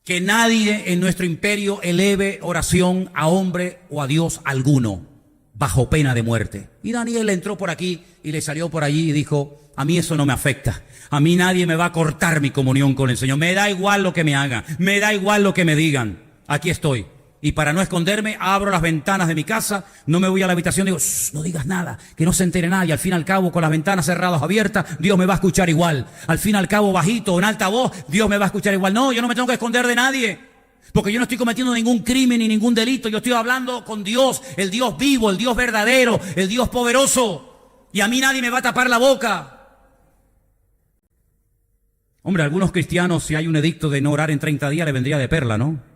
que nadie en nuestro imperio eleve oración a hombre o a Dios alguno, bajo pena de muerte. Y Daniel entró por aquí y le salió por allí y dijo, a mí eso no me afecta. A mí nadie me va a cortar mi comunión con el Señor. Me da igual lo que me hagan, me da igual lo que me digan. Aquí estoy. Y para no esconderme, abro las ventanas de mi casa, no me voy a la habitación, digo, no digas nada, que no se entere nadie. Al fin y al cabo, con las ventanas cerradas abiertas, Dios me va a escuchar igual. Al fin y al cabo, bajito o en alta voz, Dios me va a escuchar igual. No, yo no me tengo que esconder de nadie, porque yo no estoy cometiendo ningún crimen ni ningún delito. Yo estoy hablando con Dios, el Dios vivo, el Dios verdadero, el Dios poderoso. Y a mí nadie me va a tapar la boca. Hombre, algunos cristianos, si hay un edicto de no orar en 30 días, le vendría de perla, ¿no?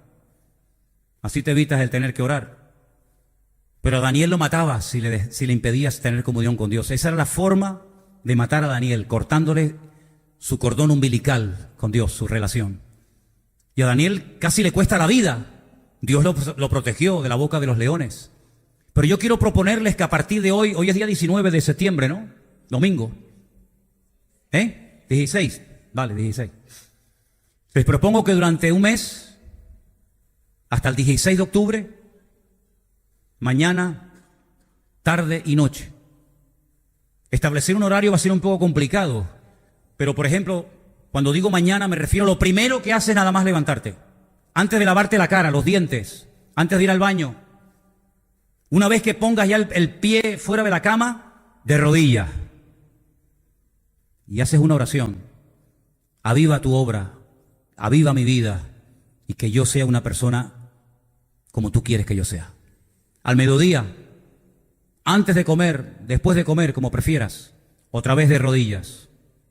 Así te evitas el tener que orar. Pero a Daniel lo mataba si le impedías tener comunión con Dios. Esa era la forma de matar a Daniel, cortándole su cordón umbilical con Dios, su relación. Y a Daniel casi le cuesta la vida. Dios lo protegió de la boca de los leones. Pero yo quiero proponerles que a partir de hoy es día 19 de septiembre, ¿no? Domingo. 16. Vale, 16. Les propongo que durante un mes, hasta el 16 de octubre, mañana, tarde y noche. Establecer un horario va a ser un poco complicado, pero por ejemplo, cuando digo mañana me refiero a lo primero que haces nada más levantarte. Antes de lavarte la cara, los dientes, antes de ir al baño. Una vez que pongas ya el pie fuera de la cama, de rodillas. Y haces una oración. Aviva tu obra, aviva mi vida y que yo sea una persona como tú quieres que yo sea. Al mediodía, antes de comer, después de comer, como prefieras, otra vez de rodillas.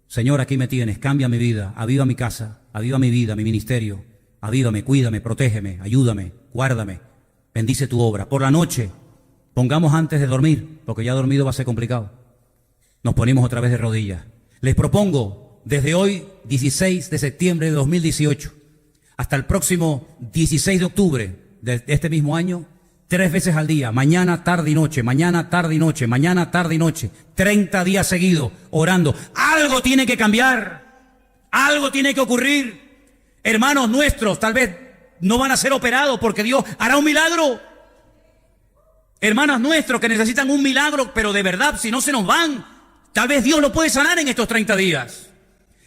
Señor, aquí me tienes, cambia mi vida, aviva mi casa, aviva mi vida, mi ministerio, avívame, cuídame, protégeme, ayúdame, guárdame, bendice tu obra. Por la noche, pongamos antes de dormir, porque ya dormido va a ser complicado. Nos ponemos otra vez de rodillas. Les propongo, desde hoy, 16 de septiembre de 2018, hasta el próximo 16 de octubre de este mismo año, 3 veces al día, mañana, tarde y noche, mañana, tarde y noche, mañana, tarde y noche, 30 días seguidos, orando. Algo tiene que cambiar, algo tiene que ocurrir. Hermanos nuestros, tal vez no van a ser operados porque Dios hará un milagro. Hermanos nuestros que necesitan un milagro, pero de verdad, si no se nos van, tal vez Dios lo puede sanar en estos 30 días.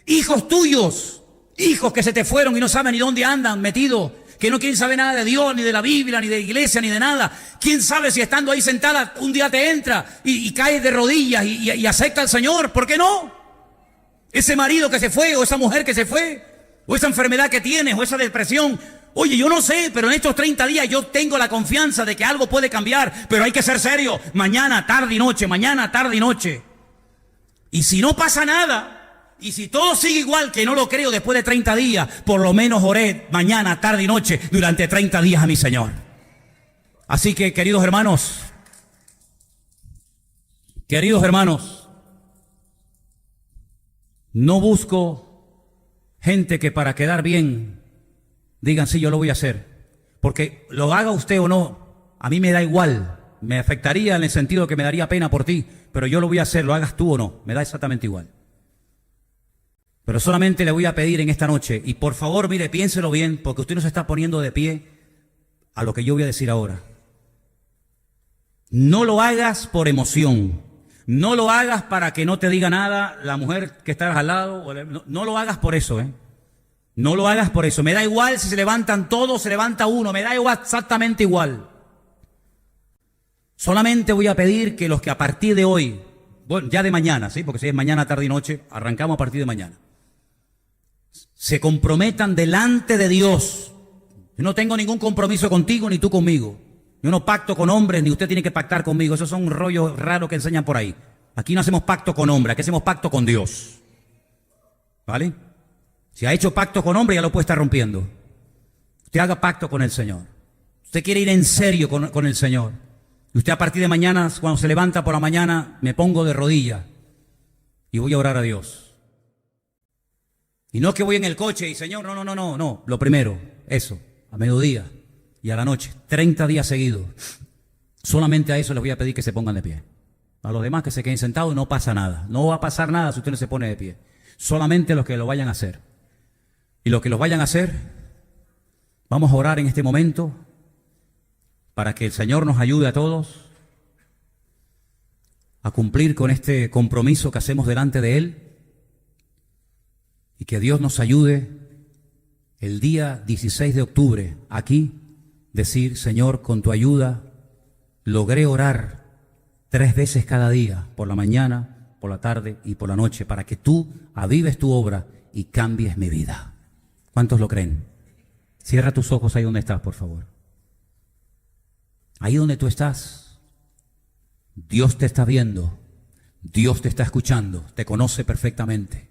Hijos tuyos, hijos que se te fueron y no saben ni dónde andan metidos, que no quieren saber nada de Dios, ni de la Biblia, ni de iglesia, ni de nada. ¿Quién sabe si estando ahí sentada un día te entra y caes de rodillas y acepta al Señor? ¿Por qué no? Ese marido que se fue, o esa mujer que se fue, o esa enfermedad que tienes, o esa depresión. Oye, yo no sé, pero en estos 30 días yo tengo la confianza de que algo puede cambiar, pero hay que ser serio. Mañana, tarde y noche, mañana, tarde y noche. Y si no pasa nada, y si todo sigue igual, que no lo creo, después de 30 días, por lo menos oré mañana, tarde y noche, durante 30 días a mi Señor. Así que, queridos hermanos, no busco gente que para quedar bien digan, sí, yo lo voy a hacer. Porque lo haga usted o no, a mí me da igual. Me afectaría en el sentido que me daría pena por ti, pero yo lo voy a hacer, lo hagas tú o no, me da exactamente igual. Pero solamente le voy a pedir en esta noche, y por favor, mire, piénselo bien, porque usted no se está poniendo de pie a lo que yo voy a decir ahora. No lo hagas por emoción, no lo hagas para que no te diga nada la mujer que está al lado, no lo hagas por eso, No lo hagas por eso. Me da igual si se levantan todos, se levanta uno, me da igual, exactamente igual. Solamente voy a pedir que los que a partir de hoy, bueno, ya de mañana, ¿sí? Porque si es mañana, tarde y noche, arrancamos a partir de mañana. Se comprometan delante de Dios. Yo no tengo ningún compromiso contigo ni tú conmigo. Yo no pacto con hombres ni usted tiene que pactar conmigo. Esos son rollos raros que enseñan por ahí. Aquí no hacemos pacto con hombre, aquí hacemos pacto con Dios. ¿Vale? Si ha hecho pacto con hombre, ya lo puede estar rompiendo. Usted haga pacto con el Señor. Usted quiere ir en serio con el Señor. Y usted a partir de mañana, cuando se levanta por la mañana, me pongo de rodillas y voy a orar a Dios. Y no que voy en el coche y Señor, no. Lo primero, eso, a mediodía y a la noche, 30 días seguidos. Solamente a eso les voy a pedir que se pongan de pie. A los demás que se queden sentados, no pasa nada. No va a pasar nada si usted no se pone de pie. Solamente los que lo vayan a hacer. Y los que los vayan a hacer, vamos a orar en este momento para que el Señor nos ayude a todos a cumplir con este compromiso que hacemos delante de Él y que Dios nos ayude el día 16 de octubre aquí decir, Señor, con tu ayuda logré orar 3 veces cada día, por la mañana, por la tarde y por la noche, para que tú avives tu obra y cambies mi vida. ¿Cuántos lo creen? Cierra tus ojos ahí donde estás, por favor. Ahí donde tú estás, Dios te está viendo, Dios te está escuchando, te conoce perfectamente.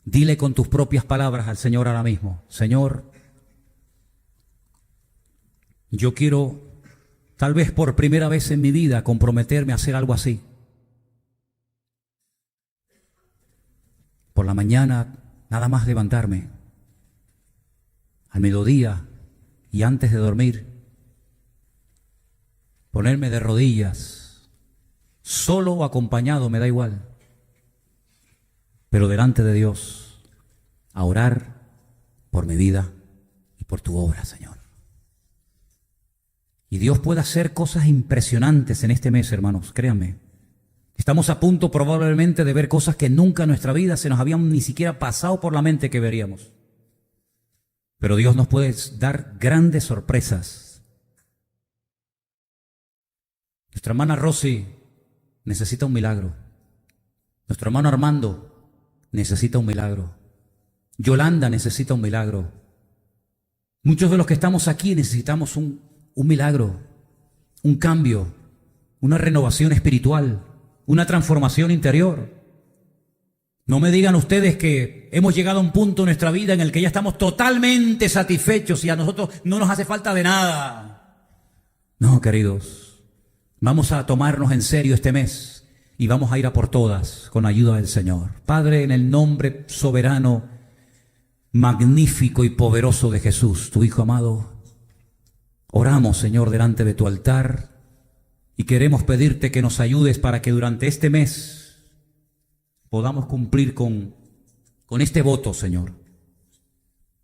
Dile con tus propias palabras al Señor ahora mismo, Señor, yo quiero, tal vez por primera vez en mi vida, comprometerme a hacer algo así. Por la mañana, nada más levantarme, al mediodía y antes de dormir, ponerme de rodillas, solo o acompañado, me da igual, pero delante de Dios, a orar por mi vida y por tu obra, Señor. Y Dios puede hacer cosas impresionantes en este mes, hermanos, créanme. Estamos a punto probablemente de ver cosas que nunca en nuestra vida se nos habían ni siquiera pasado por la mente que veríamos. Pero Dios nos puede dar grandes sorpresas. Nuestra hermana Rosy necesita un milagro. Nuestro hermano Armando necesita un milagro. Yolanda necesita un milagro. Muchos de los que estamos aquí necesitamos un milagro, un cambio, una renovación espiritual, una transformación interior. No me digan ustedes que hemos llegado a un punto en nuestra vida en el que ya estamos totalmente satisfechos y a nosotros no nos hace falta de nada. No, queridos, vamos a tomarnos en serio este mes y vamos a ir a por todas con ayuda del Señor. Padre, en el nombre soberano, magnífico y poderoso de Jesús, tu Hijo amado, oramos, Señor, delante de tu altar y queremos pedirte que nos ayudes para que durante este mes podamos cumplir con este voto, Señor,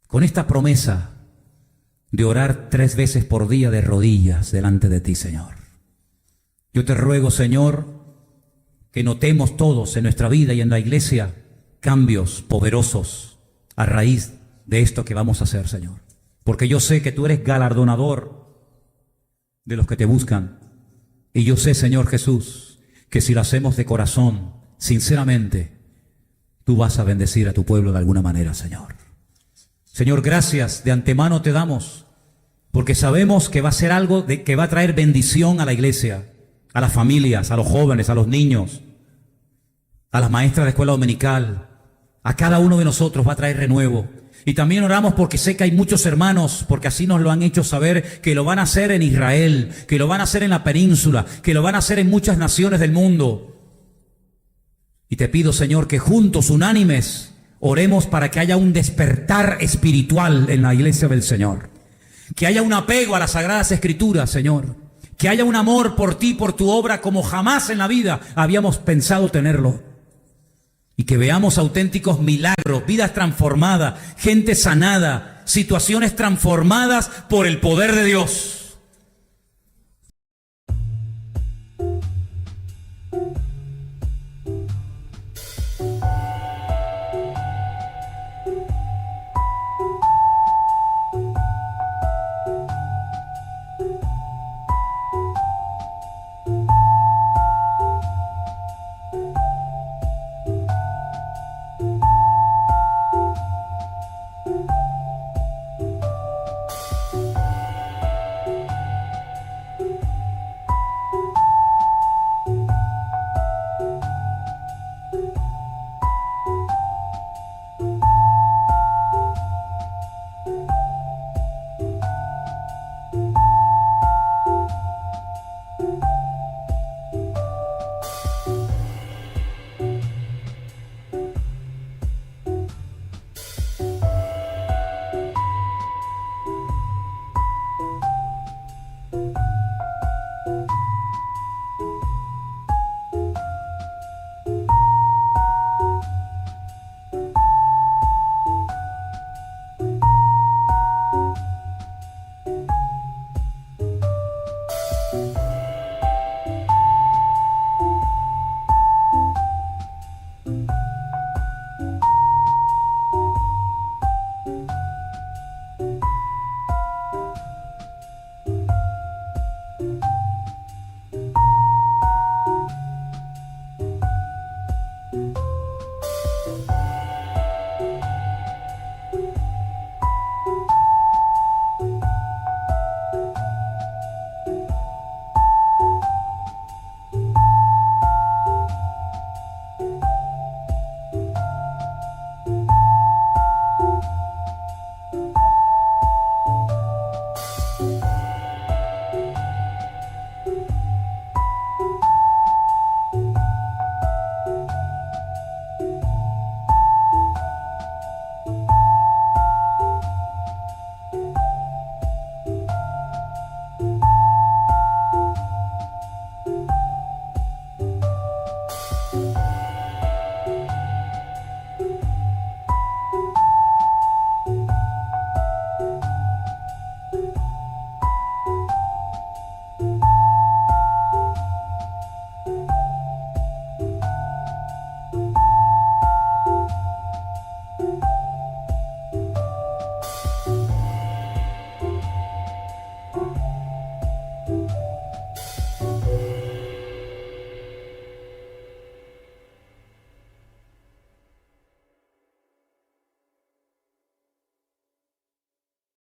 con esta promesa de orar 3 veces por día de rodillas delante de ti, Señor. Yo te ruego, Señor, que notemos todos en nuestra vida y en la iglesia cambios poderosos a raíz de esto que vamos a hacer, Señor. Porque yo sé que tú eres galardonador de los que te buscan. Y yo sé, Señor Jesús, que si lo hacemos de corazón, sinceramente, tú vas a bendecir a tu pueblo de alguna manera, Señor. Señor, gracias de antemano te damos, porque sabemos que va a ser algo que va a traer bendición a la iglesia, a las familias, a los jóvenes, a los niños, a las maestras de escuela dominical, a cada uno de nosotros va a traer renuevo. Y también oramos porque sé que hay muchos hermanos, porque así nos lo han hecho saber, que lo van a hacer en Israel, que lo van a hacer en la península, que lo van a hacer en muchas naciones del mundo. Y te pido, Señor, que juntos, unánimes, oremos para que haya un despertar espiritual en la iglesia del Señor. Que haya un apego a las Sagradas Escrituras, Señor. Que haya un amor por ti, por tu obra, como jamás en la vida habíamos pensado tenerlo. Y que veamos auténticos milagros, vidas transformadas, gente sanada, situaciones transformadas por el poder de Dios.